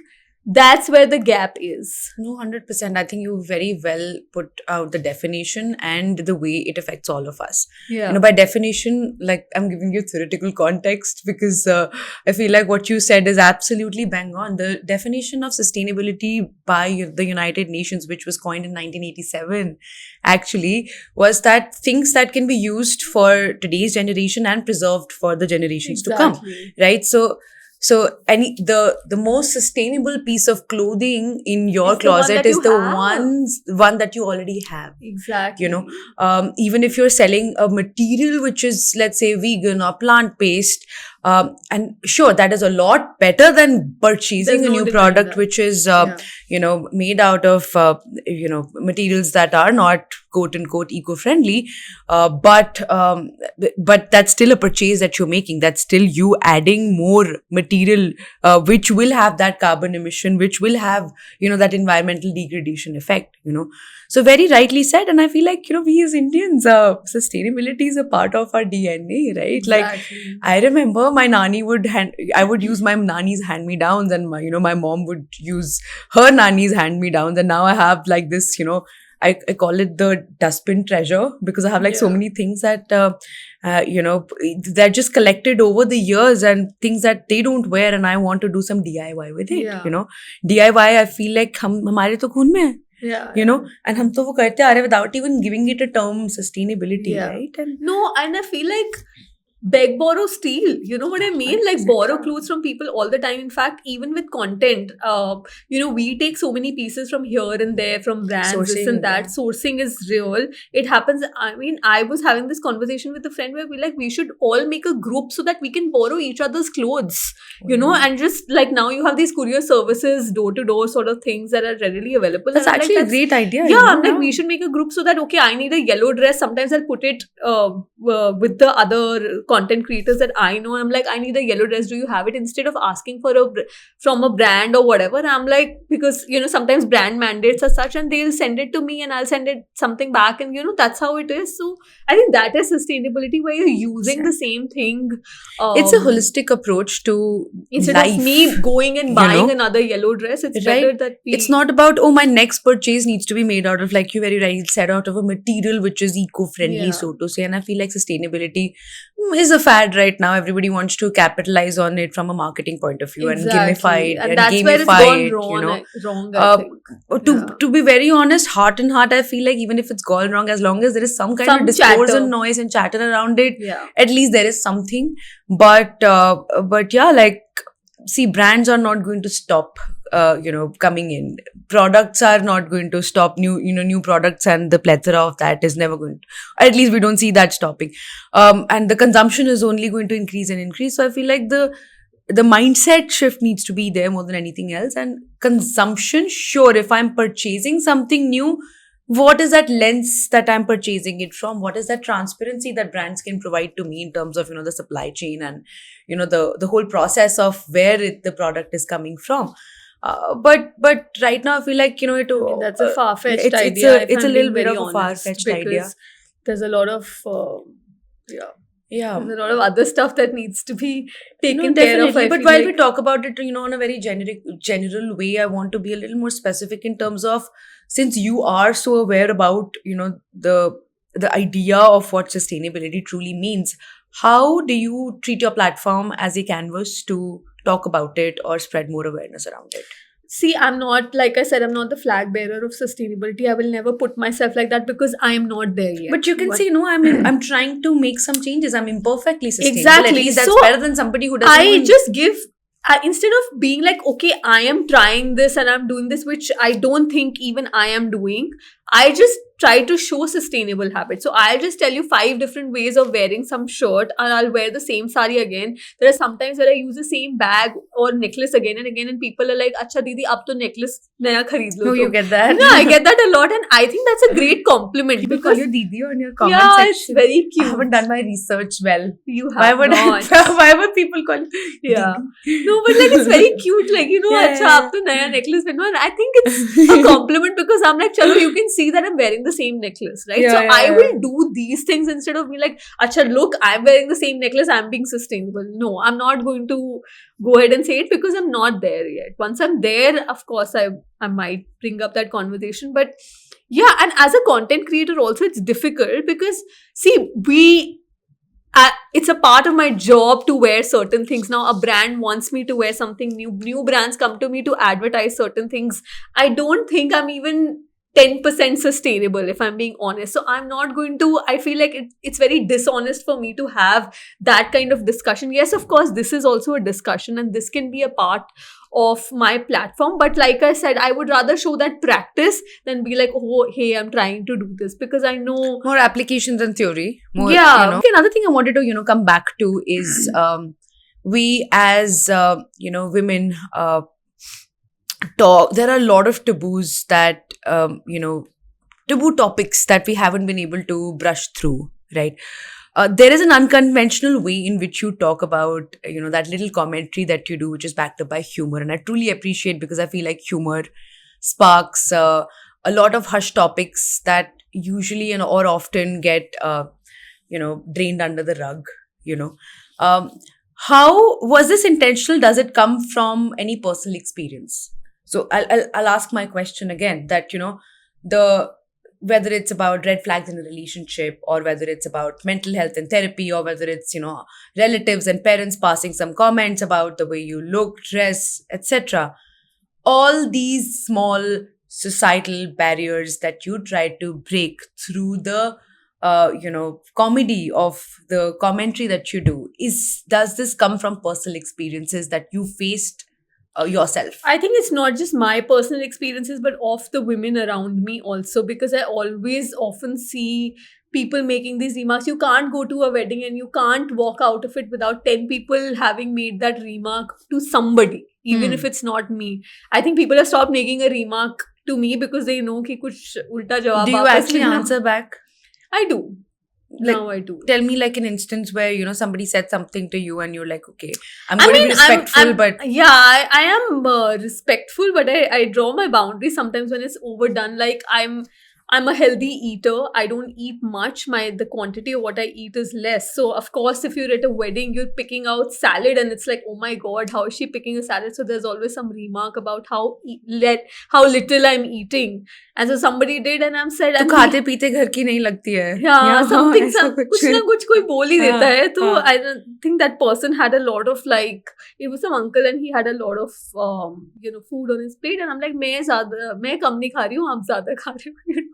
S1: that's where the gap is.
S2: No, 100%. I think you very well put out the definition and the way it affects all of us.
S1: Yeah.
S2: By definition, like, I'm giving you theoretical context, because I feel like what you said is absolutely bang on. The definition of sustainability by the United Nations, which was coined in 1987, actually was that things that can be used for today's generation and preserved for the generations to come, right? So the most sustainable piece of clothing in your closet is the one that you already have.
S1: Exactly.
S2: Even if you're selling a material which is, let's say, vegan or plant-based, and sure, that is a lot better than purchasing a new product which is made out of materials that are not quote unquote eco-friendly, but that's still a purchase that you're making. That's still you adding more material which will have that carbon emission, which will have that environmental degradation effect. So very rightly said. And I feel like we as Indians, sustainability is a part of our DNA, right?
S1: Exactly.
S2: Like, I remember my nani I would use my nani's hand-me-downs, and my mom would use her nani's hand-me-downs, and now I have like this, I call it the dustbin treasure, because I have like so many things that they're just collected over the years, and things that they don't wear, and I want to do some DIY with it. DIY, I feel like हमारे तो खून में है. And हम तो वो करते आ रहे without even giving it a term sustainability, right?
S1: And I feel like beg, borrow, steal. You know what I mean? Like, borrow clothes from people all the time. In fact, even with content, we take so many pieces from here and there, from brands, this and that. Sourcing is real. It happens. I mean, I was having this conversation with a friend where we should all make a group so that we can borrow each other's clothes, and just like now you have these courier services, door-to-door sort of things that are readily available.
S2: That's actually a great idea.
S1: I'm like, we should make a group so that, okay, I need a yellow dress. Sometimes I'll put it with the other content creators that I know. I'm like, I need a yellow dress. Do you have it? Instead of asking for from a brand or whatever, I'm like, because sometimes brand mandates are such, and they'll send it to me, and I'll send it something back, and that's how it is. So I think that is sustainability, where you're using the same thing.
S2: It's a holistic approach to
S1: Instead
S2: life.
S1: of me going and buying another yellow dress, it's better that
S2: it's not about, oh, my next purchase needs to be made out of, like you very rightly said, out of a material which is eco-friendly, so to say. And I feel like sustainability is a fad right now. Everybody wants to capitalize on it from a marketing point of view and gamify it and
S1: that's
S2: gamify
S1: where it's gone
S2: it.
S1: Wrong, I think.
S2: To be very honest, heart and heart, I feel like even if it's gone wrong, as long as there is some kind of discourse and noise and chatter around it, at least there is something. But yeah, like, see, brands are not going to stop coming in. Products are not going to stop. New products and the plethora of that is never going to, at least we don't see that stopping. And the consumption is only going to increase and increase. So I feel like the mindset shift needs to be there more than anything else. And consumption, sure, if I'm purchasing something new, what is that lens that I'm purchasing it from? What is that transparency that brands can provide to me in terms of, the supply chain and, the whole process of where the product is coming from? But right now I feel like,
S1: that's a far-fetched idea.
S2: It's a little bit of a far-fetched idea.
S1: There's a lot of,
S2: yeah.
S1: There's a lot of other stuff that needs to be taken care of.
S2: But while we talk about it, in a very general way, I want to be a little more specific in terms of, since you are so aware about, the idea of what sustainability truly means, how do you treat your platform as a canvas to talk about it or spread more awareness around it?
S1: See, I'm not, like I said, I'm not the flag bearer of sustainability. I will never put myself like that because I am not there yet.
S2: But you can say, no, I'm trying to make some changes. I'm imperfectly sustainable.
S1: Exactly.
S2: At least that's better than somebody who doesn't.
S1: Instead of being like, okay, I am trying this and I'm doing this, which I don't think even I am doing, I just try to show sustainable habits. So I'll just tell you 5 different ways of wearing some shirt, and I'll wear the same sari again. There are sometimes where I use the same bag or necklace again and again, and people are like, "Acha Didi, ab to necklace naya khareed lo."
S2: No, you get that.
S1: Yeah, I get that a lot, and I think that's a great compliment.
S2: People call you Didi on your comment
S1: section.
S2: It's
S1: very cute.
S2: I haven't done my research well.
S1: You have
S2: Why would people call you Didi?
S1: No, but like it's very cute. Like, acha ab to naya necklace pehno, and I think it's a compliment because I'm like, chalo, you can see that I'm wearing the same necklace, right? I will do these things instead of me like, acha, look, I'm wearing the same necklace, I'm being sustainable. No, I'm not going to go ahead and say it because I'm not there yet. Once I'm there, of course, I might bring up that conversation. But yeah, and as a content creator also, it's difficult because, see, it's a part of my job to wear certain things. Now, a brand wants me to wear something new. New brands come to me to advertise certain things. I don't think I'm even 10% sustainable, if I'm being honest. So I'm not going to, I feel like it's very dishonest for me to have that kind of discussion. Yes, of course, this is also a discussion and this can be a part of my platform. But like I said, I would rather show that practice than be like, oh, hey, I'm trying to do this, because I know
S2: more applications than theory. More,
S1: yeah.
S2: Okay, another thing I wanted to, come back to is we as, women, talk. There are a lot of taboos that, taboo topics that we haven't been able to brush through, right? There is an unconventional way in which you talk about, that little commentary that you do, which is backed up by humor. And I truly appreciate, because I feel like humor sparks a lot of hush topics that usually or often get, drained under the rug, How was this intentional? Does it come from any personal experience? So I'll ask my question again, that, whether it's about red flags in a relationship, or whether it's about mental health and therapy, or whether it's, relatives and parents passing some comments about the way you look, dress, etc. All these small societal barriers that you try to break through the, comedy of the commentary that you do, does this come from personal experiences that you faced yourself?
S1: I think it's not just my personal experiences, but of the women around me also, because I always often see people making these remarks. You can't go to a wedding and you can't walk out of it without 10 people having made that remark to somebody, even if it's not me. I think people have stopped making a remark to me because they know ki kuch ulta jawab.
S2: Do you actually answer back?
S1: I do.
S2: Like,
S1: now I do.
S2: tell me like an instance where, you know, somebody said something to you and you're like, okay, I'm
S1: I
S2: going to
S1: mean,
S2: be respectful, but
S1: yeah, I am respectful, but I draw my boundaries sometimes when it's overdone. Like I'm a healthy eater. I don't eat much. The quantity of what I eat is less. So of course, if you're at a wedding, you're picking out salad, and it's like, oh my god, how is she picking a salad? So there's always some remark about how little I'm eating, and so somebody did, and I'm said,
S2: तो
S1: and
S2: खाते पीते घर की नहीं लगती है.
S1: yeah, something
S2: ऐसा
S1: कुछ ना कुछ कोई बोल ही देता है. तो
S2: हाँ.
S1: I don't think that person had a lot of like, it was some uncle and he had a lot of food on his plate, and I'm like, मैं कम नहीं खा रही हूँ, आप ज्यादा खा रही हो.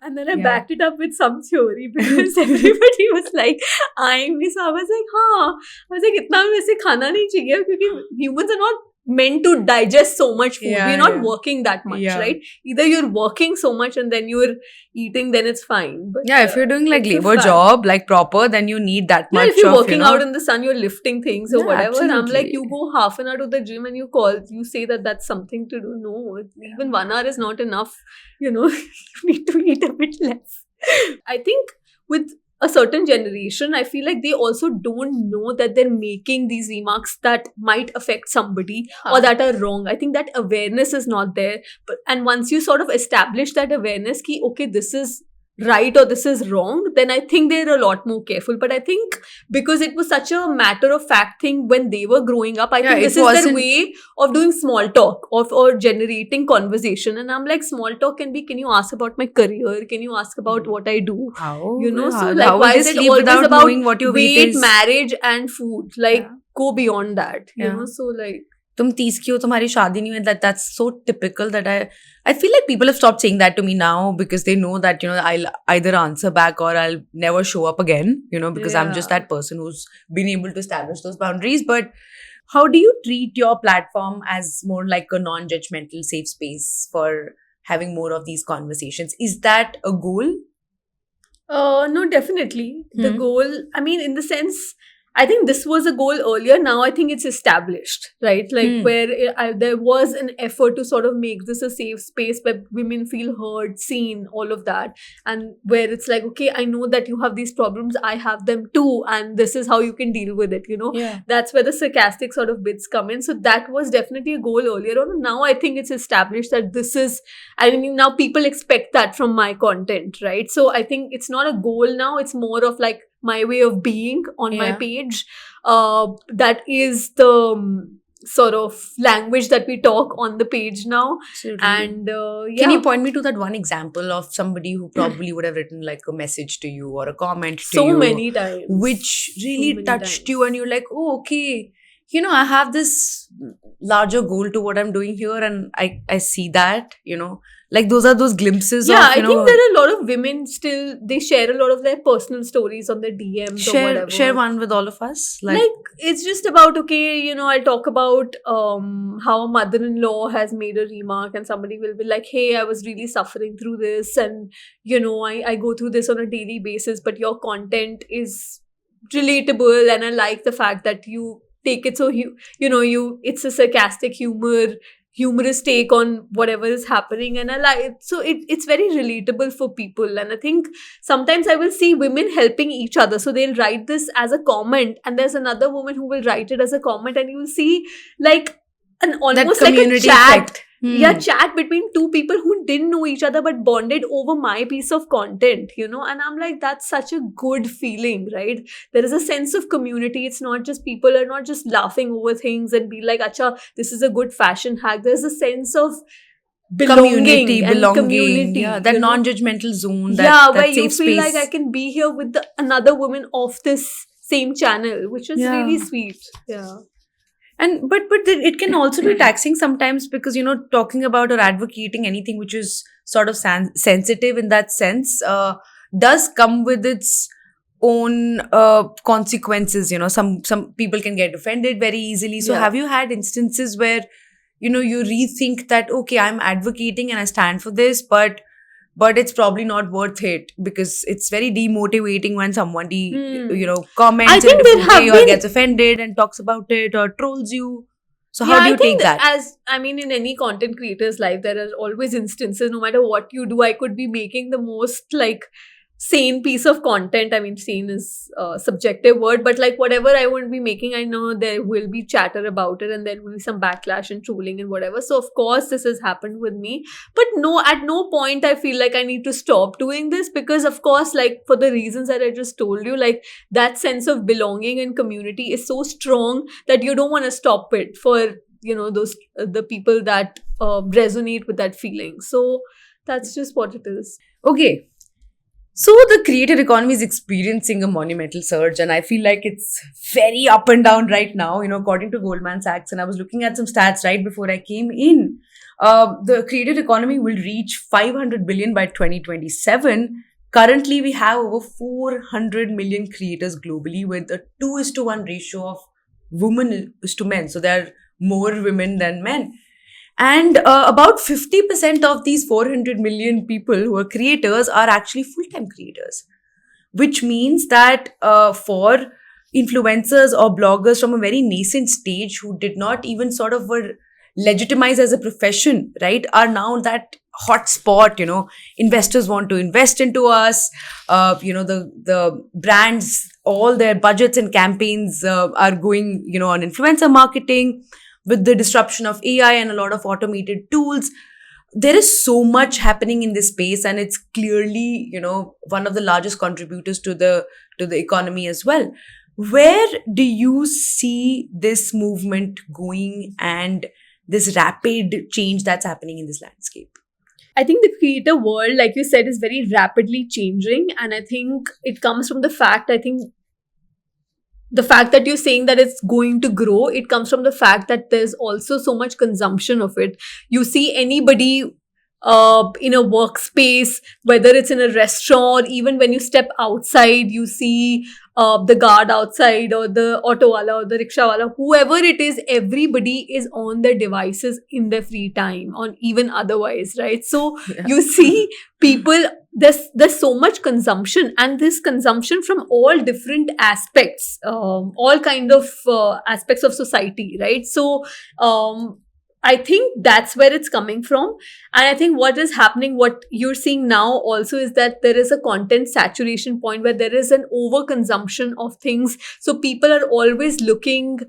S1: And then I backed it up with some theory because everybody was like eyeing me. So I was like, I was like, इतना वैसे खाना नहीं चाहिए, क्योंकि humans are not meant to digest so much food.
S2: Yeah,
S1: We're not
S2: yeah.
S1: working that much,
S2: Yeah.
S1: right? Either you're working so much and then you're eating, then it's fine. But
S2: Yeah, if you're doing like
S1: it's a
S2: labor
S1: fact.
S2: job, like proper, then you need that
S1: Yeah,
S2: much
S1: if you're
S2: of,
S1: working
S2: you know,
S1: out in the sun, you're lifting things or
S2: Yeah,
S1: whatever. And I'm like,
S2: absolutely.
S1: you go half an hour to the gym and you say that that's something to do. No, even 1 hour is not enough. You need to eat a bit less. I think with a certain generation, I feel like they also don't know that they're making these remarks that might affect somebody or that are wrong. I think that awareness is not there. And once you sort of establish that awareness, ki, okay, this is right or this is wrong, then I think they're a lot more careful. But I think because it was such a matter of fact thing when they were growing up, I
S2: Yeah,
S1: think
S2: it
S1: this is their
S2: wasn't-
S1: way of doing small talk or generating conversation. And I'm like, small talk can be, can you ask about my career? Can you ask about what I do?
S2: how?
S1: So like,
S2: how
S1: why
S2: will
S1: is
S2: they
S1: it
S2: sleep
S1: always
S2: without
S1: about
S2: knowing what your weight
S1: weight,
S2: is?
S1: marriage and food? Like,
S2: Yeah.
S1: go beyond that, you
S2: Yeah.
S1: know? So like,
S2: तुम 30 की हो, तुम्हारी शादी नहीं हुई. That's so typical that I feel like people have stopped saying that to me now because they know that, you know, I'll either answer back or I'll never show up again, you know, because I'm just
S1: Yeah.
S2: that person who's been able to establish those boundaries. But how do you treat your platform as more like a non-judgmental safe space for having more of these conversations? Is that a goal?
S1: no, definitely. The
S2: Hmm.
S1: goal, I mean, in the sense, I think this was a goal earlier. Now I think it's established, right? Like where there was an effort to sort of make this a safe space where women feel heard, seen, all of that. And where it's like, okay, I know that you have these problems, I have them too. And this is how you can deal with it, you know?
S2: Yeah.
S1: That's where the sarcastic sort of bits come in. So that was definitely a goal earlier on. Now I think it's established that this is, I mean, now people expect that from my content, right? So I think it's not a goal now. It's more of like my way of being on my
S2: Yeah.
S1: page. That is the sort of language that we talk on the page now.
S2: Absolutely.
S1: And yeah.
S2: Can you point me to that one example of somebody who probably would have written like a message to you or a comment to
S1: so
S2: you?
S1: many times.
S2: Which really
S1: many
S2: touched
S1: times.
S2: you and you're like, oh, okay, you know, I have this larger goal to what I'm doing here and I see that, you know, like those are those glimpses
S1: Yeah,
S2: of, you
S1: I think
S2: know,
S1: there are a lot of women still, they share a lot of their personal stories on their DMs or whatever.
S2: share one with all of us.
S1: Like it's just about, okay, you know, I'll talk about how a mother-in-law has made a remark and somebody will be like, hey, I was really suffering through this and, you know, I go through this on a daily basis, but your content is relatable and I like the fact that you take it so it's a sarcastic humorous take on whatever is happening, and I like it. So it's very relatable for people. And I think sometimes I will see women helping each other, so they'll write this as a comment and there's another woman who will write it as a comment, and you will see like an almost like a chat
S2: effect.
S1: chat between two people who didn't know each other but bonded over my piece of content, you know. And I'm like, that's such a good feeling, right? There is a sense of community. It's not just people are not just laughing over things and be like, acha, this is a good fashion hack. There's a sense of belonging, community,
S2: yeah, that
S1: you know?
S2: non-judgmental zone, that
S1: where
S2: safe
S1: you feel
S2: space.
S1: like I can be here with another woman of this same channel, which is really sweet. Yeah.
S2: And but it can also be taxing sometimes because, you know, talking about or advocating anything which is sort of sensitive in that sense does come with its own consequences. You know, some people can get offended very easily. So have you had instances where, you know, you rethink that, okay, I'm advocating and I stand for this, but it's probably not worth it because it's very demotivating when somebody, you know, comments
S1: I think
S2: in a
S1: there
S2: different
S1: have
S2: way or
S1: been-
S2: gets offended and talks about it or trolls you. So how do
S1: I
S2: you
S1: think
S2: take that?
S1: in any content creator's life, there are always instances, no matter what you do, I could be making the most like sane piece of content. I mean, sane is a subjective word, but like whatever I would be making, I know there will be chatter about it and there will be some backlash and trolling and whatever. So of course this has happened with me, but no, at no point I feel like I need to stop doing this, because of course, like for the reasons that I just told you, like that sense of belonging and community is so strong that you don't want to stop it for, you know, those the people that resonate with that feeling. So that's just what it is.
S2: Okay. So the creator economy is experiencing a monumental surge, and I feel like it's very up and down right now, you know, according to Goldman Sachs. And I was looking at some stats right before I came in. The creator economy will reach 500 billion by 2027. Currently, we have over 400 million creators globally, with a 2:1 ratio of women is to men. So there are more women than men. And about 50% of these 400 million people who are creators are actually full-time creators, which means that for influencers or bloggers from a very nascent stage who did not even sort of were legitimized as a profession, right, are now that hot spot. You know, investors want to invest into us. You know, the brands, all their budgets and campaigns are going, you know, on influencer marketing. With the disruption of AI and a lot of automated tools, there is so much happening in this space, and it's clearly, you know, one of the largest contributors to the economy as well. Where do you see this movement going and this rapid change that's happening in this landscape?
S1: I think the creator world, like you said, is very rapidly changing. And I think it comes from the fact, the fact that you're saying that it's going to grow, it comes from the fact that there's also so much consumption of it. You see anybody in a workspace, whether it's in a restaurant, even when you step outside, you see the guard outside or the auto wala or the rickshaw wala, whoever it is, everybody is on their devices in their free time, or even otherwise, right? So you see people, there's so much consumption, and this consumption from all different aspects, all kind of aspects of society, right? So I think that's where it's coming from. And I think what is happening, what you're seeing now also, is that there is a content saturation point where there is an overconsumption of things. So people are always looking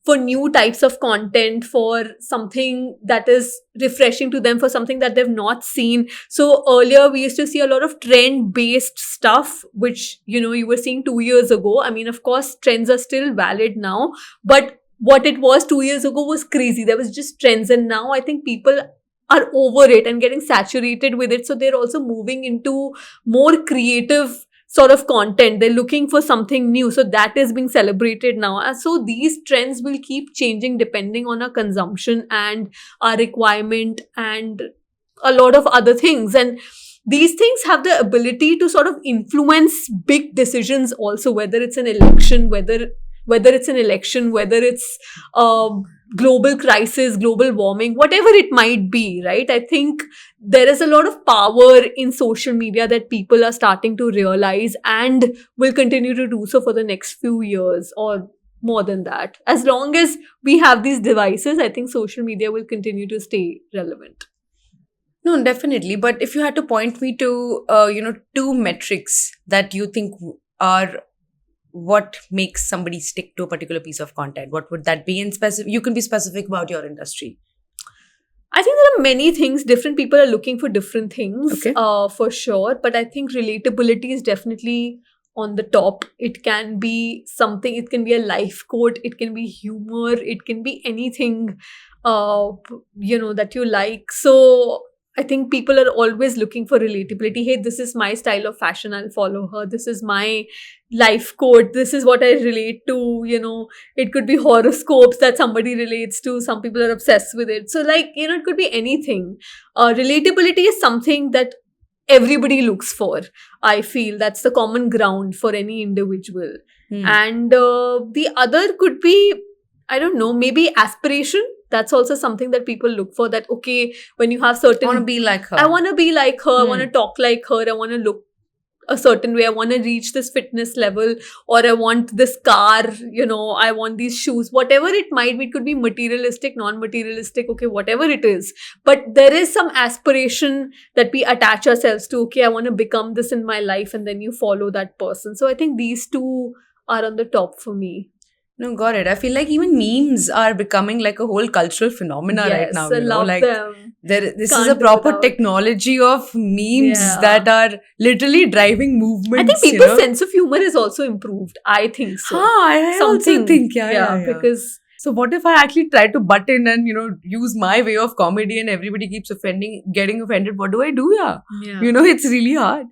S1: for new types of content, for something that is refreshing to them, for something that they've not seen. So earlier we used to see a lot of trend-based stuff, which, you know, you were seeing 2 years ago. I mean, of course, trends are still valid now, but what it was 2 years ago was crazy. There was just trends, and now I think people are over it and getting saturated with it. So they're also moving into more creative sort of content. They're looking for something new. So that is being celebrated now. And so these trends will keep changing depending on our consumption and our requirement and a lot of other things. And these things have the ability to sort of influence big decisions also, whether it's an election, whether it's global crisis, global warming, whatever it might be, right? I think there is a lot of power in social media that people are starting to realize and will continue to do so for the next few years or more than that. As long as we have these devices, I think social media will continue to stay relevant.
S2: No, definitely. But if you had to point me to, two metrics that you think are what makes somebody stick to a particular piece of content, what would that be? In specific, you can be specific about your industry.
S1: I think there are many things. Different people are looking for different things,
S2: Okay.
S1: For sure. But I think relatability is definitely on the top. It can be something, it can be a life quote, it can be humor, it can be anything, that you like. So I think people are always looking for relatability. Hey, this is my style of fashion, I'll follow her. This is my life quote. This is what I relate to. It could be horoscopes that somebody relates to. Some people are obsessed with it. So it could be anything. Relatability is something that everybody looks for. I feel that's the common ground for any individual. And the other could be, I don't know, maybe aspiration. That's also something that people look for, that, okay, when you have certain...
S2: I want to be like her.
S1: I want to be like her. I want to talk like her. I want to look a certain way. I want to reach this fitness level, or I want this car, I want these shoes, whatever it might be. It could be materialistic, non-materialistic, okay, whatever it is. But there is some aspiration that we attach ourselves to. Okay, I want to become this in my life, and then you follow that person. So I think these two are on the top for me.
S2: No, got it. I feel like even memes are becoming like a whole cultural phenomena right now.
S1: I love
S2: like
S1: them.
S2: this
S1: Can't
S2: is a
S1: do
S2: proper
S1: without.
S2: technology of memes
S1: Yeah.
S2: that are literally driving movements.
S1: I think people's sense of humor is also improved. I think so.
S2: I also think, yeah.
S1: Because
S2: So what if I actually try to butt in and, use my way of comedy and everybody keeps getting offended? What do I do? Yeah. It's really hard.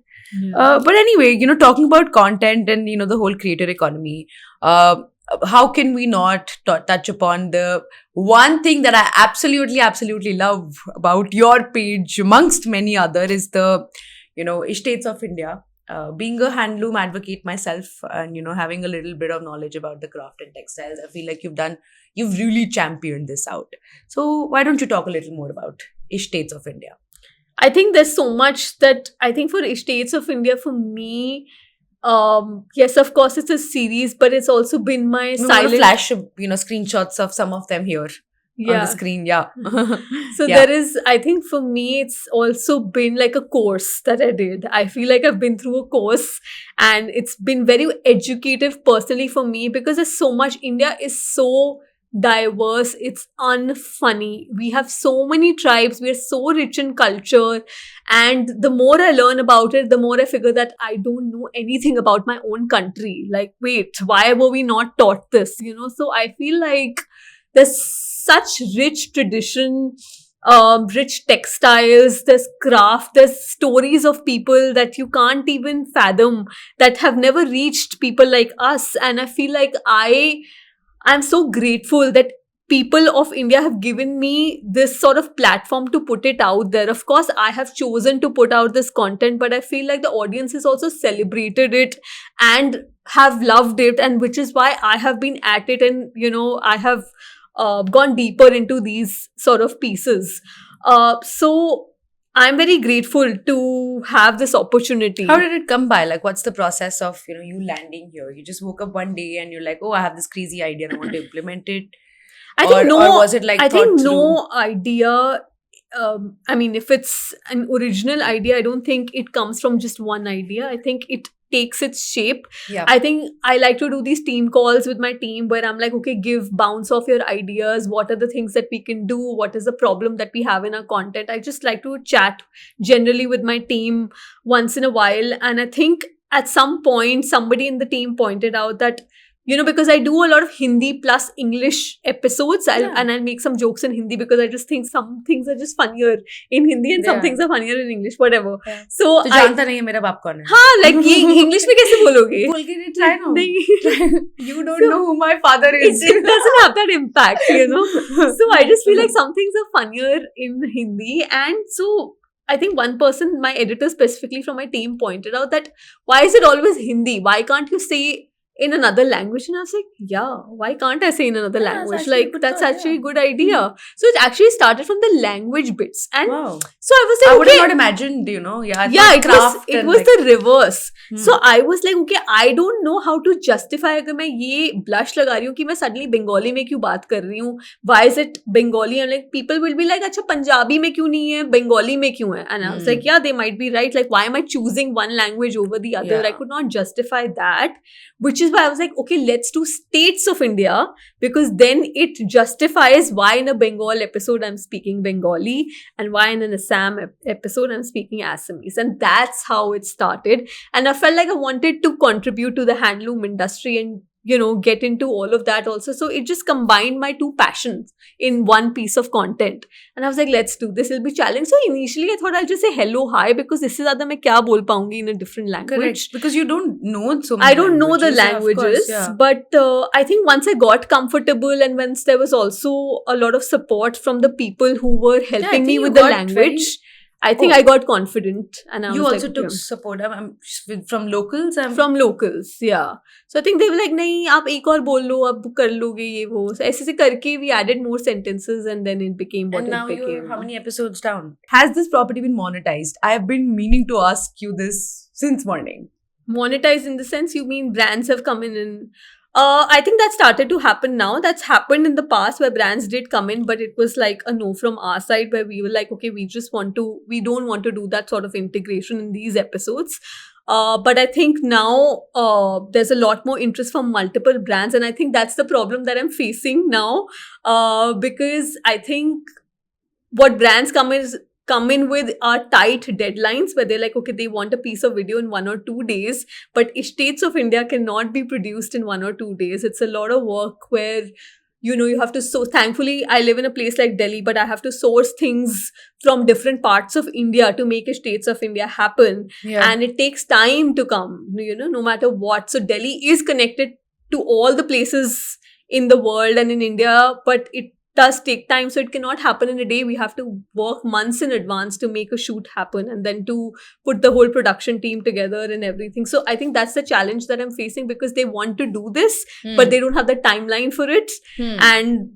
S2: But anyway, talking about content and, the whole creator economy, how can we not touch upon the one thing that I absolutely, absolutely love about your page, amongst many other, is the, Estates of India. Being a handloom advocate myself and, having a little bit of knowledge about the craft and textiles, I feel like you've really championed this out. So why don't you talk a little more about Estates of India?
S1: I think there's so much that I think for Estates of India, for me, yes, of course, it's a series, but it's also been my
S2: We want to
S1: silent.
S2: flash, screenshots of some of them here on the
S1: Yeah.
S2: screen. Yeah.
S1: So
S2: Yeah.
S1: there is, I think for me, it's also been like a course that I did. I feel like I've been through a course, and it's been very educative personally for me, because there's so much. India is so diverse. It's unfunny. We have so many tribes. We're so rich in culture. And the more I learn about it, the more I figure that I don't know anything about my own country. Like, wait, why were we not taught this? So I feel like there's such rich tradition, rich textiles, there's craft, there's stories of people that you can't even fathom, that have never reached people like us. And I feel like I'm so grateful that people of India have given me this sort of platform to put it out there. Of course, I have chosen to put out this content, but I feel like the audience has also celebrated it and have loved it, and which is why I have been at it, and I have gone deeper into these sort of pieces. So I'm very grateful to have this opportunity.
S2: How did it come by? Like, what's the process of, you landing here? You just woke up one day and you're like, oh, I have this crazy idea and I want to implement it.
S1: I think
S2: or was it like
S1: I think
S2: thought
S1: no idea. I mean, if it's an original idea, I don't think it comes from just one idea. I think it takes its shape.
S2: Yeah.
S1: I think I like to do these team calls with my team where I'm like, okay, bounce off your ideas. What are the things that we can do? What is the problem that we have in our content? I just like to chat generally with my team once in a while. And I think at some point, somebody in the team pointed out that, because I do a lot of Hindi plus English episodes, and I'll make some jokes in Hindi because I just think some things are just funnier in Hindi and some things are funnier in English, whatever.
S2: Yeah.
S1: So
S2: तो जानता नहीं है मेरा बाप कौन है?
S1: हाँ, like ये English में कैसे बोलोगे?
S2: बोल के try now.
S1: नहीं.
S2: You don't know who my father is.
S1: It doesn't have that impact, So I just feel like some things are funnier in Hindi, and so I think one person, my editor specifically from my team, pointed out that why is it always Hindi? Why can't you say in another language? And I was like, yeah, why can't I say in another language? Like, that's actually a good idea. So it actually started from the language bits. And
S2: Wow.
S1: so I was like,
S2: I would
S1: okay.
S2: have not imagined, Yeah,
S1: Yeah, it was
S2: like,
S1: the reverse.
S2: Hmm.
S1: So I was like, okay, I don't know how to justify अगर मैं ये blush लगा रही हूँ कि मैं suddenly Bengali में क्यों बात कर रही हूँ. Why is it Bengali? And like people will be like, अच्छा Punjabi में क्यों नहीं है, Bengali में क्यों है? And I was like, yeah, they might be right. Like, why am I choosing one language over the other?
S2: Yeah.
S1: I could not justify that, which is why I was like, okay, let's do states of India, because then it justifies why in a Bengal episode I'm speaking Bengali and why in an Assam episode I'm speaking Assamese. And that's how it started. And I felt like I wanted to contribute to the handloom industry and, get into all of that also. So it just combined my two passions in one piece of content. And I was like, let's do this. It'll be challenging. So initially I thought I'll just say hello, hi, because this is ज़्यादा मैं क्या बोल पाऊंगी in a different language.
S2: Correct. Because you don't know so many
S1: I don't know the
S2: languages,
S1: languages,
S2: yeah.
S1: but I think once I got comfortable and once there was also a lot of support from the people who were helping me with the language, I think
S2: Oh.
S1: I got confident and I
S2: You
S1: was
S2: also
S1: like,
S2: took
S1: okay.
S2: support. From locals.
S1: From locals, yeah. So I think they were like, नहीं आप एक और बोल लो, अब कर लोगे ये वो. So ऐसे से करके we added more sentences and then it became what
S2: And
S1: it
S2: now you're
S1: became.
S2: how many episodes down? Has this property been monetized? I have been meaning to ask you this since morning.
S1: Monetized in the sense you mean brands have come in and I think that started to happen now. That's happened in the past where brands did come in, but it was like a no from our side where we were like, okay, we don't want to do that sort of integration in these episodes. But I think now there's a lot more interest from multiple brands, and I think that's the problem that I'm facing now because I think what brands come in with are tight deadlines where they're like, okay, they want a piece of video in 1 or 2 days, but States of India cannot be produced in 1 or 2 days. It's a lot of work where you have to thankfully I live in a place like Delhi, but I have to source things from different parts of India to make a States of India happen.
S2: Yeah.
S1: And it takes time to come, no matter what. So Delhi is connected to all the places in the world and in India, but it does take time, so it cannot happen in a day. We have to work months in advance to make a shoot happen and then to put the whole production team together and everything. So I think that's the challenge that I'm facing because they want to do this, but they don't have the timeline for it, and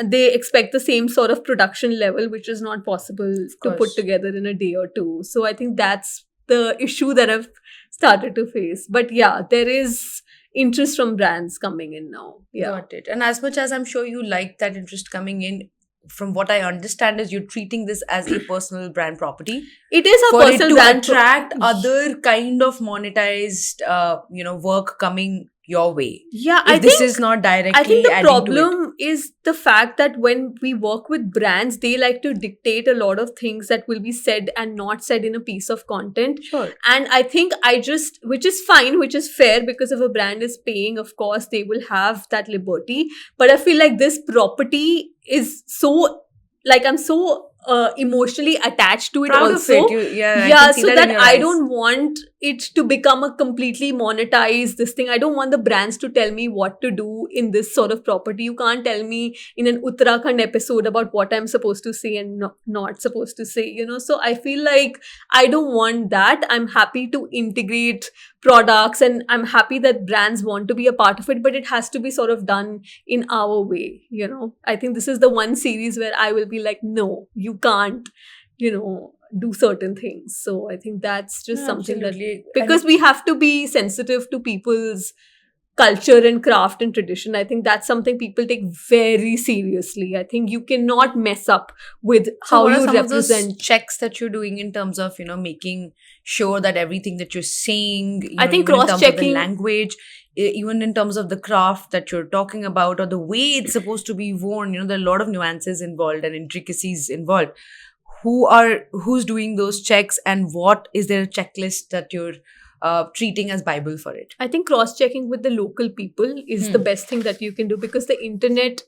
S1: they expect the same sort of production level, which is not possible to put
S2: course.
S1: together in a day or two. So I think that's the issue that I've started to face. But yeah, there is interest from brands coming in now. Yeah.
S2: Got it. And as much as I'm sure you like that interest coming in, from what I understand is you're treating this as a personal brand property.
S1: It is a
S2: for
S1: personal
S2: it to
S1: brand
S2: attract other kind of monetized work coming your way.
S1: Yeah,
S2: If
S1: I
S2: this
S1: think
S2: is not directly
S1: I think the
S2: adding to it.
S1: problem is the fact that when we work with brands, they like to dictate a lot of things that will be said and not said in a piece of content.
S2: Sure.
S1: And I think which is fine, which is fair, because if a brand is paying, of course, they will have that liberty. But I feel like this property is so, like, I'm so emotionally attached to it
S2: Proud
S1: also.
S2: of it. I
S1: Yeah,
S2: can see
S1: so
S2: that
S1: that
S2: in your
S1: I
S2: eyes.
S1: don't want it to become a completely monetized this thing. I don't want the brands to tell me what to do in this sort of property. You can't tell me in an Uttarakhand episode about what I'm supposed to say and not supposed to say, So I feel like I don't want that. I'm happy to integrate products and I'm happy that brands want to be a part of it, but it has to be sort of done in our way, I think this is the one series where I will be like, no, you can't, do certain things. So I think that's just something
S2: Absolutely.
S1: that, because we have to be sensitive to people's culture and craft and tradition. I think that's something people take very seriously. I think you cannot mess up with how
S2: what are
S1: you
S2: some of
S1: represent.
S2: those checks that you're doing in terms of making sure that everything that you're saying,
S1: I think
S2: even in terms of the
S1: cross-checking-
S2: language, even in terms of the craft that you're talking about, or the way it's supposed to be worn, there are a lot of nuances involved and intricacies involved. Who's doing those checks, and what is there a checklist that you're treating as Bible for it?
S1: I think cross-checking with the local people is the best thing that you can do, because the internet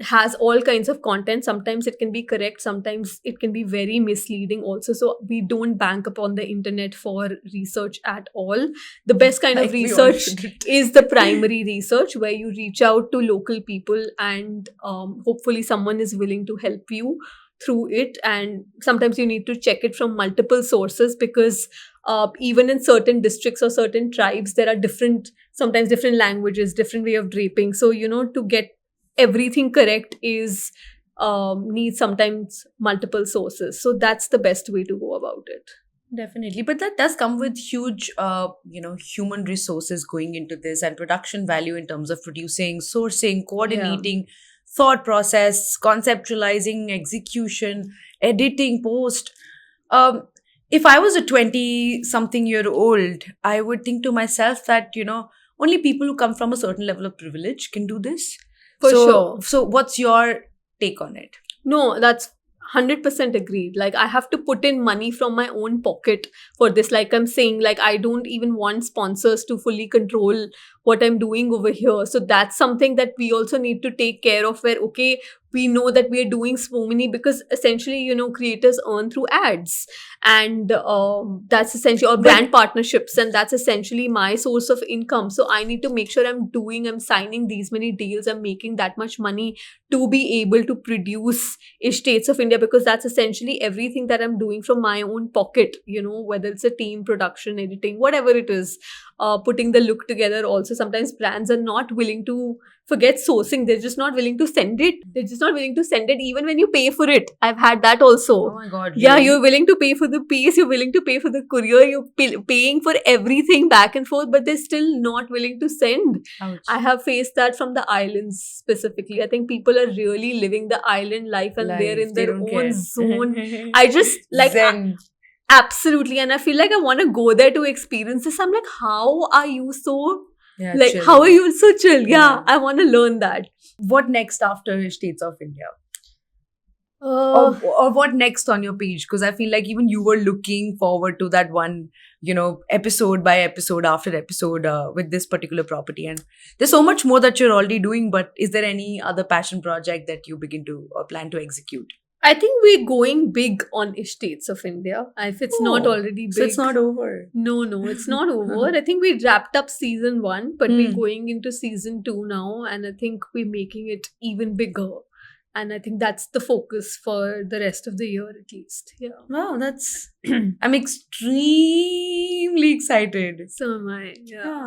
S1: has all kinds of content. Sometimes it can be correct, sometimes it can be very misleading also. So we don't bank upon the internet for research at all. The best kind of
S2: Like we all
S1: research
S2: shouldn't.
S1: is the primary research, where you reach out to local people and hopefully someone is willing to help you through it. And sometimes you need to check it from multiple sources, because even in certain districts or certain tribes, there are sometimes different languages, different way of draping. So, to get everything correct is needs sometimes multiple sources. So that's the best way to go about it.
S2: Definitely. But that does come with huge, human resources going into this, and production value in terms of producing, sourcing, coordinating, thought process, conceptualizing, execution, editing, post. If I was a 20-something-year-old, I would think to myself that, only people who come from a certain level of privilege can do this.
S1: For sure.
S2: So what's your take on it?
S1: No, that's 100% agreed. Like, I have to put in money from my own pocket for this. Like I'm saying, like, I don't even want sponsors to fully control what I'm doing over here. So that's something that we also need to take care of, where, okay, we know that we are doing so many, because essentially, creators earn through ads, and that's essentially, or brand partnerships, and that's essentially my source of income. So I need to make sure I'm signing these many deals, I'm making that much money to be able to produce Ish States of India, because that's essentially everything that I'm doing from my own pocket, whether it's a team, production, editing, whatever it is, putting the look together. Also, sometimes brands are not willing to forget sourcing. They're just not willing to send it. They're just not willing to send it even when you pay for it. I've had that also.
S2: Oh my god.
S1: Yeah,
S2: really?
S1: you're willing to pay for the piece, you're willing to pay for the courier, you're paying for everything back and forth, but they're still not willing to send.
S2: Ouch.
S1: I have faced that from the islands specifically. I think people are really living the island life, and they're in
S2: They
S1: their
S2: don't
S1: own
S2: care.
S1: zone. I just like
S2: Zen.
S1: absolutely, and I feel like I want to go there to experience this. I'm like, how are you so
S2: Yeah,
S1: like?
S2: chill.
S1: How are you so chill? Yeah,
S2: Yeah.
S1: I want to learn that.
S2: What next after States of India?
S1: Uh,
S2: Or what next on your page? Because I feel like even you were looking forward to that one, episode by episode after episode with this particular property. And there's so much more that you're already doing, but is there any other passion project that you begin to or plan to execute?
S1: I think we're going big on Ish States of India. If it's not
S2: Oh,
S1: already big.
S2: So it's not over.
S1: No, it's not over. I think we wrapped up season 1, but we're
S2: Hmm.
S1: going into season 2 now, and I think we're making it even bigger. And I think that's the focus for the rest of the year at least. Yeah.
S2: Wow, that's I'm extremely excited.
S1: So am I. Yeah.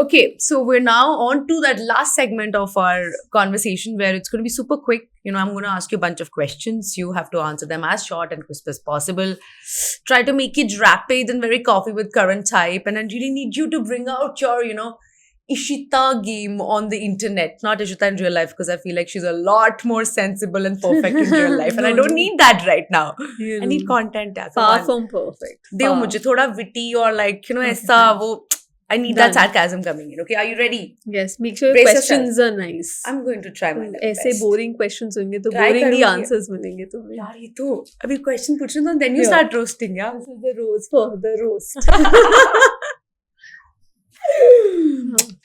S2: Okay, so we're now on to that last segment of our conversation where it's going to be super quick. I'm going to ask you a bunch of questions. You have to answer them as short and crisp as possible. Try to make it rapid and very coffee with current type. And I really need you to bring out your, Ishita game on the internet, not Ishita in real life, because I feel like she's a lot more sensible and perfect in real life. And I don't need that right now. I need content. Yeah,
S1: Far from perfect.
S2: Deo
S1: Far.
S2: mujhe thoda witty or like, aisa wo. I need that sarcasm coming in. Okay, are you ready?
S1: Yes, make sure your
S2: Brace
S1: questions are nice.
S2: I'm going to try my level
S1: ऐसे
S2: best.
S1: boring questions होंगे तो
S2: Try
S1: boring ही
S2: करूँगी.
S1: answers मिलेंगे तुम्हें.
S2: यार ये तो अभी question पूछ रहे हो, then you
S1: Yeah.
S2: start roasting, yeah.
S1: This is the rose for the roast.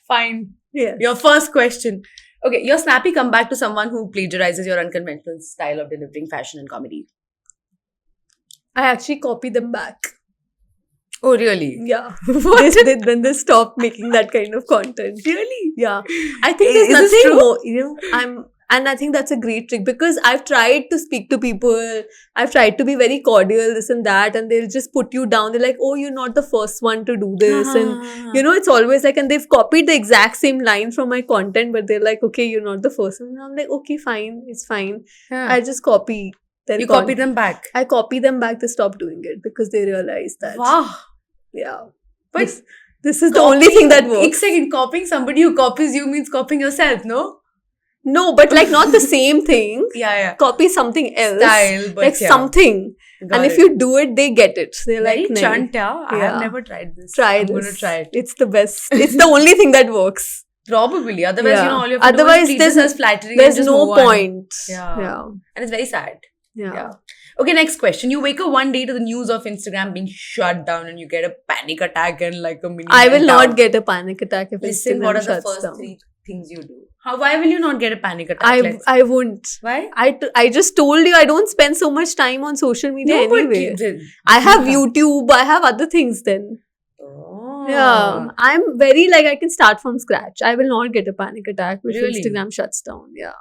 S2: Fine.
S1: Yes.
S2: Your first question. Okay, your snappy comeback to someone who plagiarizes your unconventional style of delivering fashion and comedy.
S1: I actually copy them back.
S2: Oh, really?
S1: Yeah.
S2: What?
S1: Then they stop making that kind of content.
S2: Really?
S1: Yeah. I think
S2: Is
S1: there's
S2: this
S1: nothing
S2: true?
S1: more, and I think that's a great trick, because I've tried to speak to people, I've tried to be very cordial, this and that, and they'll just put you down. They're like, oh, you're not the first one to do this. And it's always like, and they've copied the exact same line from my content, but they're like, okay, you're not the first one. And I'm like, okay, fine, it's fine. I just copy their
S2: You copy them back.
S1: I copy them back. They stop doing it because they realize that.
S2: Wow.
S1: Yeah.
S2: But
S1: this is the only thing that works.
S2: One second, copying somebody who copies you means copying yourself, no?
S1: No, but like not the same thing.
S2: Yeah.
S1: Copy something else.
S2: Style, but
S1: like
S2: yeah.
S1: something.
S2: Got
S1: and if
S2: it.
S1: you do it, they get it. They're
S2: Very
S1: like, "Nahi."
S2: chunt, yeah. I have
S1: Yeah.
S2: never tried this.
S1: Try
S2: I'm
S1: this.
S2: going to try it.
S1: It's the best. It's the only thing that works.
S2: Probably. Otherwise,
S1: Yeah.
S2: all you have to
S1: Otherwise,
S2: do is treat this as flattering and
S1: There's
S2: just
S1: no
S2: move on.
S1: point.
S2: Yeah.
S1: Yeah.
S2: And it's very sad.
S1: Yeah.
S2: Yeah. Okay, next question. You wake up one day to the news of Instagram being shut down and you get a panic attack and like a mini
S1: I will
S2: meltdown.
S1: not get a panic attack if
S2: Listen,
S1: Instagram
S2: what are the
S1: shuts
S2: first
S1: down.
S2: 3 things you do? Why will you not get a panic attack?
S1: I won't.
S2: Why?
S1: I just told you I don't spend so much time on social media
S2: No, but
S1: anyway.
S2: you did.
S1: I have YouTube. I have other things then.
S2: Oh.
S1: Yeah. I'm very like I can start from scratch. I will not get a panic attack if
S2: Really?
S1: Instagram shuts down. Yeah.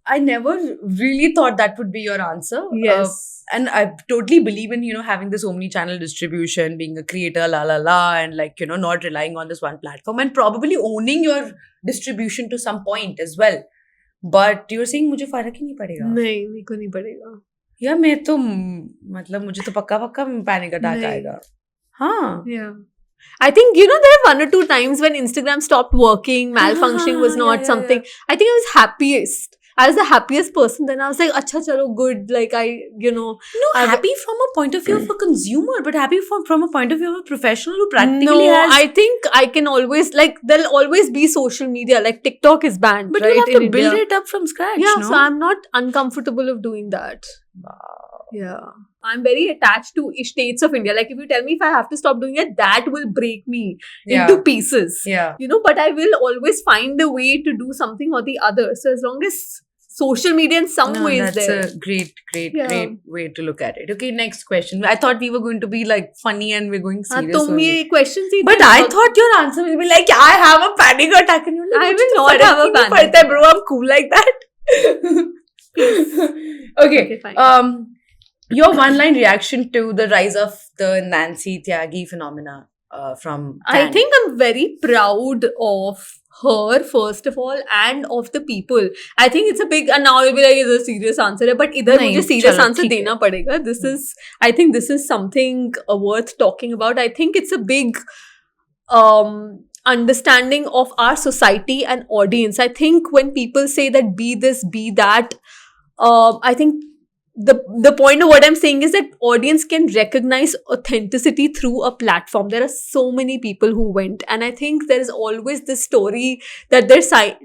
S2: I never really thought that would be your answer.
S1: Yes.
S2: And I totally believe in, having this omni-channel distribution, being a creator, and like, not relying on this one platform and probably owning your distribution to some point as well. But you're saying मुझे फर्क ही नहीं पड़ेगा.
S1: नहीं मेरे को नहीं पड़ेगा.
S2: यार मैं तो मतलब मुझे तो पक्का पैनिक अटैक
S1: नहीं.
S2: आएगा. हाँ.
S1: Yeah. I think, there are 1 or 2 times when Instagram stopped working, malfunctioning was not
S2: Yeah.
S1: something. I think I was happiest. I was the happiest person. Then I was like, acha chalo, good. Like
S2: No, happy from a point of view of a consumer, but happy from a point of view of a professional who practically has...
S1: I think I can always, like, there'll always be social media. Like, TikTok is banned,
S2: But
S1: right,
S2: you have
S1: in
S2: to build
S1: India.
S2: it up from scratch,
S1: Yeah,
S2: no?
S1: so I'm not uncomfortable of doing that.
S2: Wow.
S1: Yeah. I'm very attached to states of India. Like if you tell me if I have to stop doing it, that will break me into pieces.
S2: Yeah.
S1: But I will always find a way to do something or the other. So as long as social media in some way is
S2: that's
S1: there.
S2: a great
S1: Yeah.
S2: way to look at it. Okay, next question. I thought we were going to be like funny and we're going
S1: हाँ,
S2: serious.
S1: तुम
S2: only.
S1: ये questions he
S2: But
S1: तुम
S2: I
S1: बहुत-
S2: thought your answer will be like, I have a panic attack. And you're like,
S1: I
S2: "मुझे
S1: will
S2: तो
S1: not
S2: फर्क
S1: have a
S2: ही नहीं
S1: panic
S2: पड़ता है, bro. I'm cool like that. Okay.
S1: fine.
S2: Your one-line reaction to the rise of the Nancy Tyagi phenomena from
S1: I
S2: Cannes.
S1: think I'm very proud of her, first of all, and of the people. I think it's a big, and now you'll be like, it's a serious answer, but इधर
S2: नहीं,
S1: मुझे serious
S2: चलो,
S1: answer
S2: ठीक है.
S1: देना पड़ेगा. I think this is something worth talking about. I think it's a big understanding of our society and audience. I think when people say that be this, be that, I think the point of what I'm saying is that audience can recognize authenticity through a platform. There are so many people who went, and I think there is always this story that they're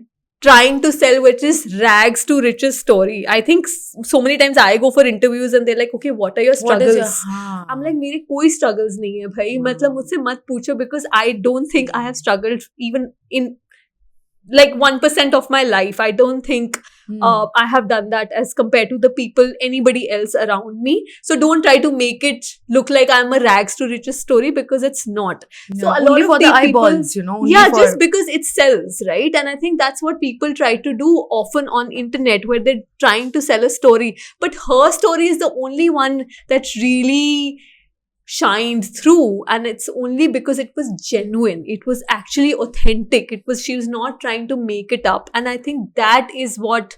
S1: trying to sell, which is rags to riches story. I think so many times I go for interviews and they're like, okay, what are your
S2: What is
S1: struggles?
S2: your...
S1: I'm like, मेरे कोई struggles नहीं है भाई. मतलब मुझसे मत पूछो, because I don't think I have struggled even in like 1% of my life. I don't think I have done that as compared to the people, anybody else around me. So don't try to make it look like I'm a rags to riches story, because it's not. So a lot
S2: only
S1: of
S2: for the
S1: people-
S2: eyeballs, only
S1: Yeah,
S2: for...
S1: just because it sells, right? And I think that's what people try to do often on internet, where they're trying to sell a story. But her story is the only one that really shined through, and it's only because it was genuine. It was actually authentic. She was not trying to make it up, and I think that is what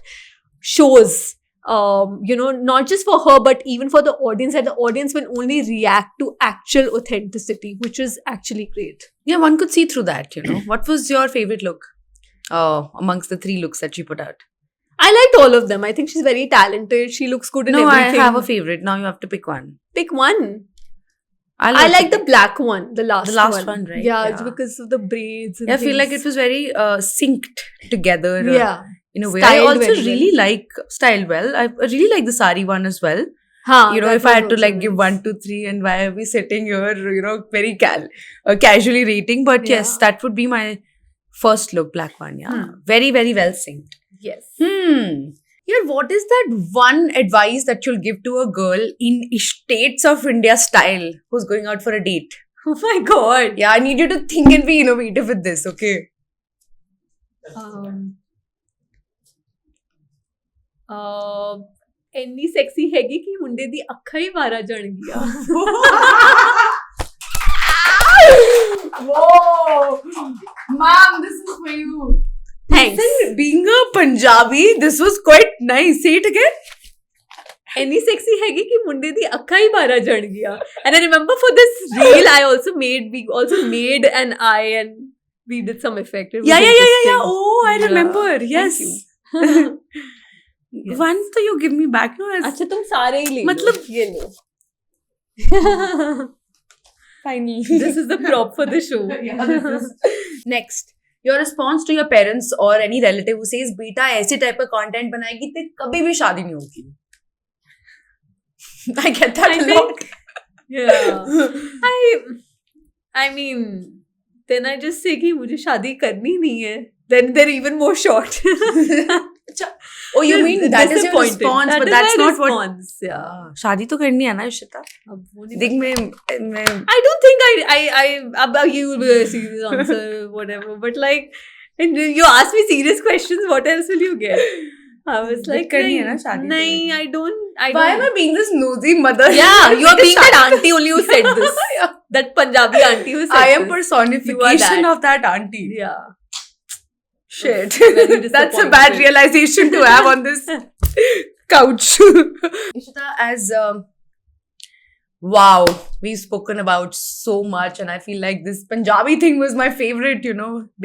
S1: shows, not just for her but even for the audience, that the audience will only react to actual authenticity, which is actually great.
S2: Yeah, one could see through that, What was your favorite look amongst the 3 looks that she put out?
S1: I liked all of them. I think she's very talented. She looks good in
S2: No,
S1: everything.
S2: I have a favorite. Now you have to pick one.
S1: Pick one.
S2: I
S1: like the black one, the last
S2: one, right?
S1: Yeah, it's because of the braids. And
S2: I feel like it
S1: things.
S2: was very synced together.
S1: Yeah.
S2: In a way.
S1: Styled
S2: I also
S1: very well.
S2: really like styled well. I really like the sari one as well.
S1: Haan, that
S2: If I
S1: was
S2: had to
S1: also
S2: like give
S1: nice.
S2: 1, 2, 3, and why are we sitting here, very casually rating. But yes,
S1: Yeah.
S2: that would be my first look, black one. Yeah. Very, very well synced.
S1: Yes.
S2: Here, what is that one advice that you'll give to a girl in states of India style who's going out for a date?
S1: Oh my god.
S2: Yeah, I need you to think and be innovative with this, okay?
S1: ਇੰਨੀ sexy ਹੈਗੀ ਕਿ ਮੁੰਡੇ ਦੀ ਅੱਖਾਂ ਹੀ ਮਾਰਾ ਜਾਣਗੀਆਂ.
S2: Whoa! Ma'am, this is for you.
S1: Thanks.
S2: Listen, being a Punjabi, this was quite nice. Say it again.
S1: ਇੰਨੀ sexy ਹੈਗੀ ਕਿ ਮੁੰਡੇ ਦੀ ਅੱਖਾਂ ਹੀ ਮਾਰਾ ਜਾਣਗੀਆਂ. And I remember for this reel, we also made an eye and we did some effect. It was
S2: Yeah.
S1: interesting.
S2: Oh, I
S1: Yeah.
S2: remember.
S1: Thank
S2: Yes.
S1: you. Yes.
S2: Once तो you give me back, no?
S1: अच्छा तुम सारे ही ले लो.
S2: मतलब-
S1: ये लो.
S2: Finally.
S1: This is the prop for the show.
S2: Yeah, this is- Next, your response to your parents or any relative who says, "बेटा ऐसे type का content बनाएगी तो कभी भी शादी नहीं होगी." I get that
S1: I
S2: a lot.
S1: Yeah. I mean, then I just say कि मुझे शादी करनी नहीं है. Then they're even more shocked.
S2: Oh, you mean that is your
S1: Disappointed.
S2: response,
S1: That
S2: but
S1: is
S2: that's
S1: my
S2: not what.
S1: response, yeah.
S2: शादी तो करनी है ना इशिता.
S1: अब वो नहीं
S2: देख मैं
S1: I don't think I you will be a serious answer, whatever. But like, and you ask me serious questions, what else will you get? I was like,
S2: करनी है ना शादी तो
S1: nahin, I don't.
S2: Why am I being this nosy mother?
S1: Yeah, you are being that
S2: शादी-
S1: auntie only who said this.
S2: Yeah.
S1: That Punjabi auntie who said
S2: I am
S1: this.
S2: personification
S1: that.
S2: of that auntie.
S1: Yeah.
S2: Shit.
S1: Very
S2: That's a bad
S1: disappointed.
S2: realization to have on this couch. Ishita, as wow, we've spoken about so much, and I feel like this Punjabi thing was my favorite.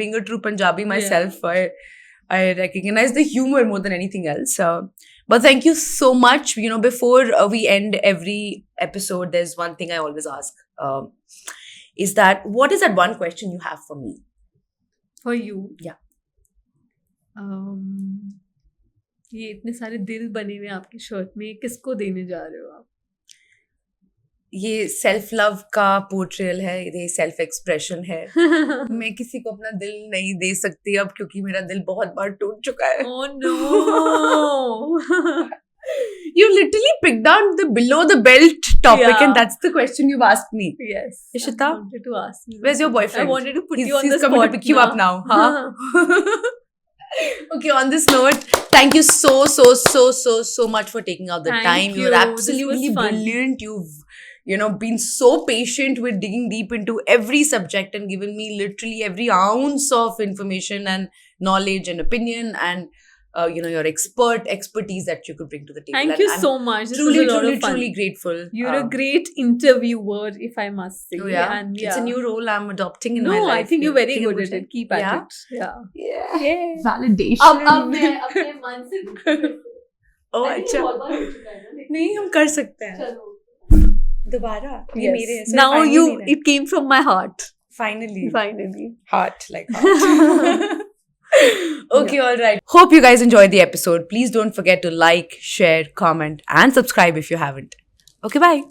S2: Being a true Punjabi myself, I recognize the humor more than anything else. But thank you so much. Before we end every episode, there's one thing I always ask. Is that what is that one question you have for me?
S1: For you.
S2: Yeah.
S1: ये इतने सारे दिल बने हुए हैं आपकी shirt में, किसको देने जा रहे हो आप?
S2: ये सेल्फ लव का पोर्ट्रेयल है, ये सेल्फ एक्सप्रेशन है. मैं किसी को अपना दिल नहीं दे सकती अब, क्योंकि मेरा दिल बहुत बार टूट चुका है.
S1: Oh no.
S2: You literally picked out the below the belt topic,
S1: Yeah.
S2: and that's the question you've asked me.
S1: Yes.
S2: Ishita?
S1: I wanted to ask you.
S2: Where's your boyfriend?
S1: I wanted to put you on
S2: He's
S1: the spot.
S2: coming to pick you up now. Huh? Okay, on this note, thank you so much for taking out the
S1: Thank
S2: time.
S1: you.
S2: You're
S1: This
S2: absolutely
S1: was fun.
S2: brilliant. You've been so patient with digging deep into every subject and giving me literally every ounce of information and knowledge and opinion and your expertise that you could bring to the table.
S1: Thank
S2: And
S1: you
S2: I'm
S1: so much. This
S2: truly,
S1: was a lot
S2: truly,
S1: of fun.
S2: truly grateful.
S1: You're a great interviewer, if I must say.
S2: Oh, yeah.
S1: And
S2: It's a new role I'm adopting in
S1: no,
S2: my life.
S1: I think you're very
S2: Think
S1: good
S2: about
S1: at it. Keep at
S2: Yeah?
S1: it. Yeah.
S2: Yeah.
S1: Yeah.
S2: Validation.
S1: अब मैं अपने मन से
S2: Oh,
S1: I think
S2: अच्छा.
S1: बहुत बार हो चुका है ना, लेकिन
S2: नहीं, हम कर सकते हैं.
S1: चलो.
S2: दोबारा. ये
S1: Yes.
S2: मेरे ऐसे
S1: Now
S2: finally
S1: you,
S2: नहीं रहे.
S1: it came from my heart.
S2: Finally.
S1: Finally.
S2: Heart, like heart. Okay, all right. Hope you guys enjoyed the episode. Please don't forget to like, share, comment, and subscribe if you haven't. Okay, bye.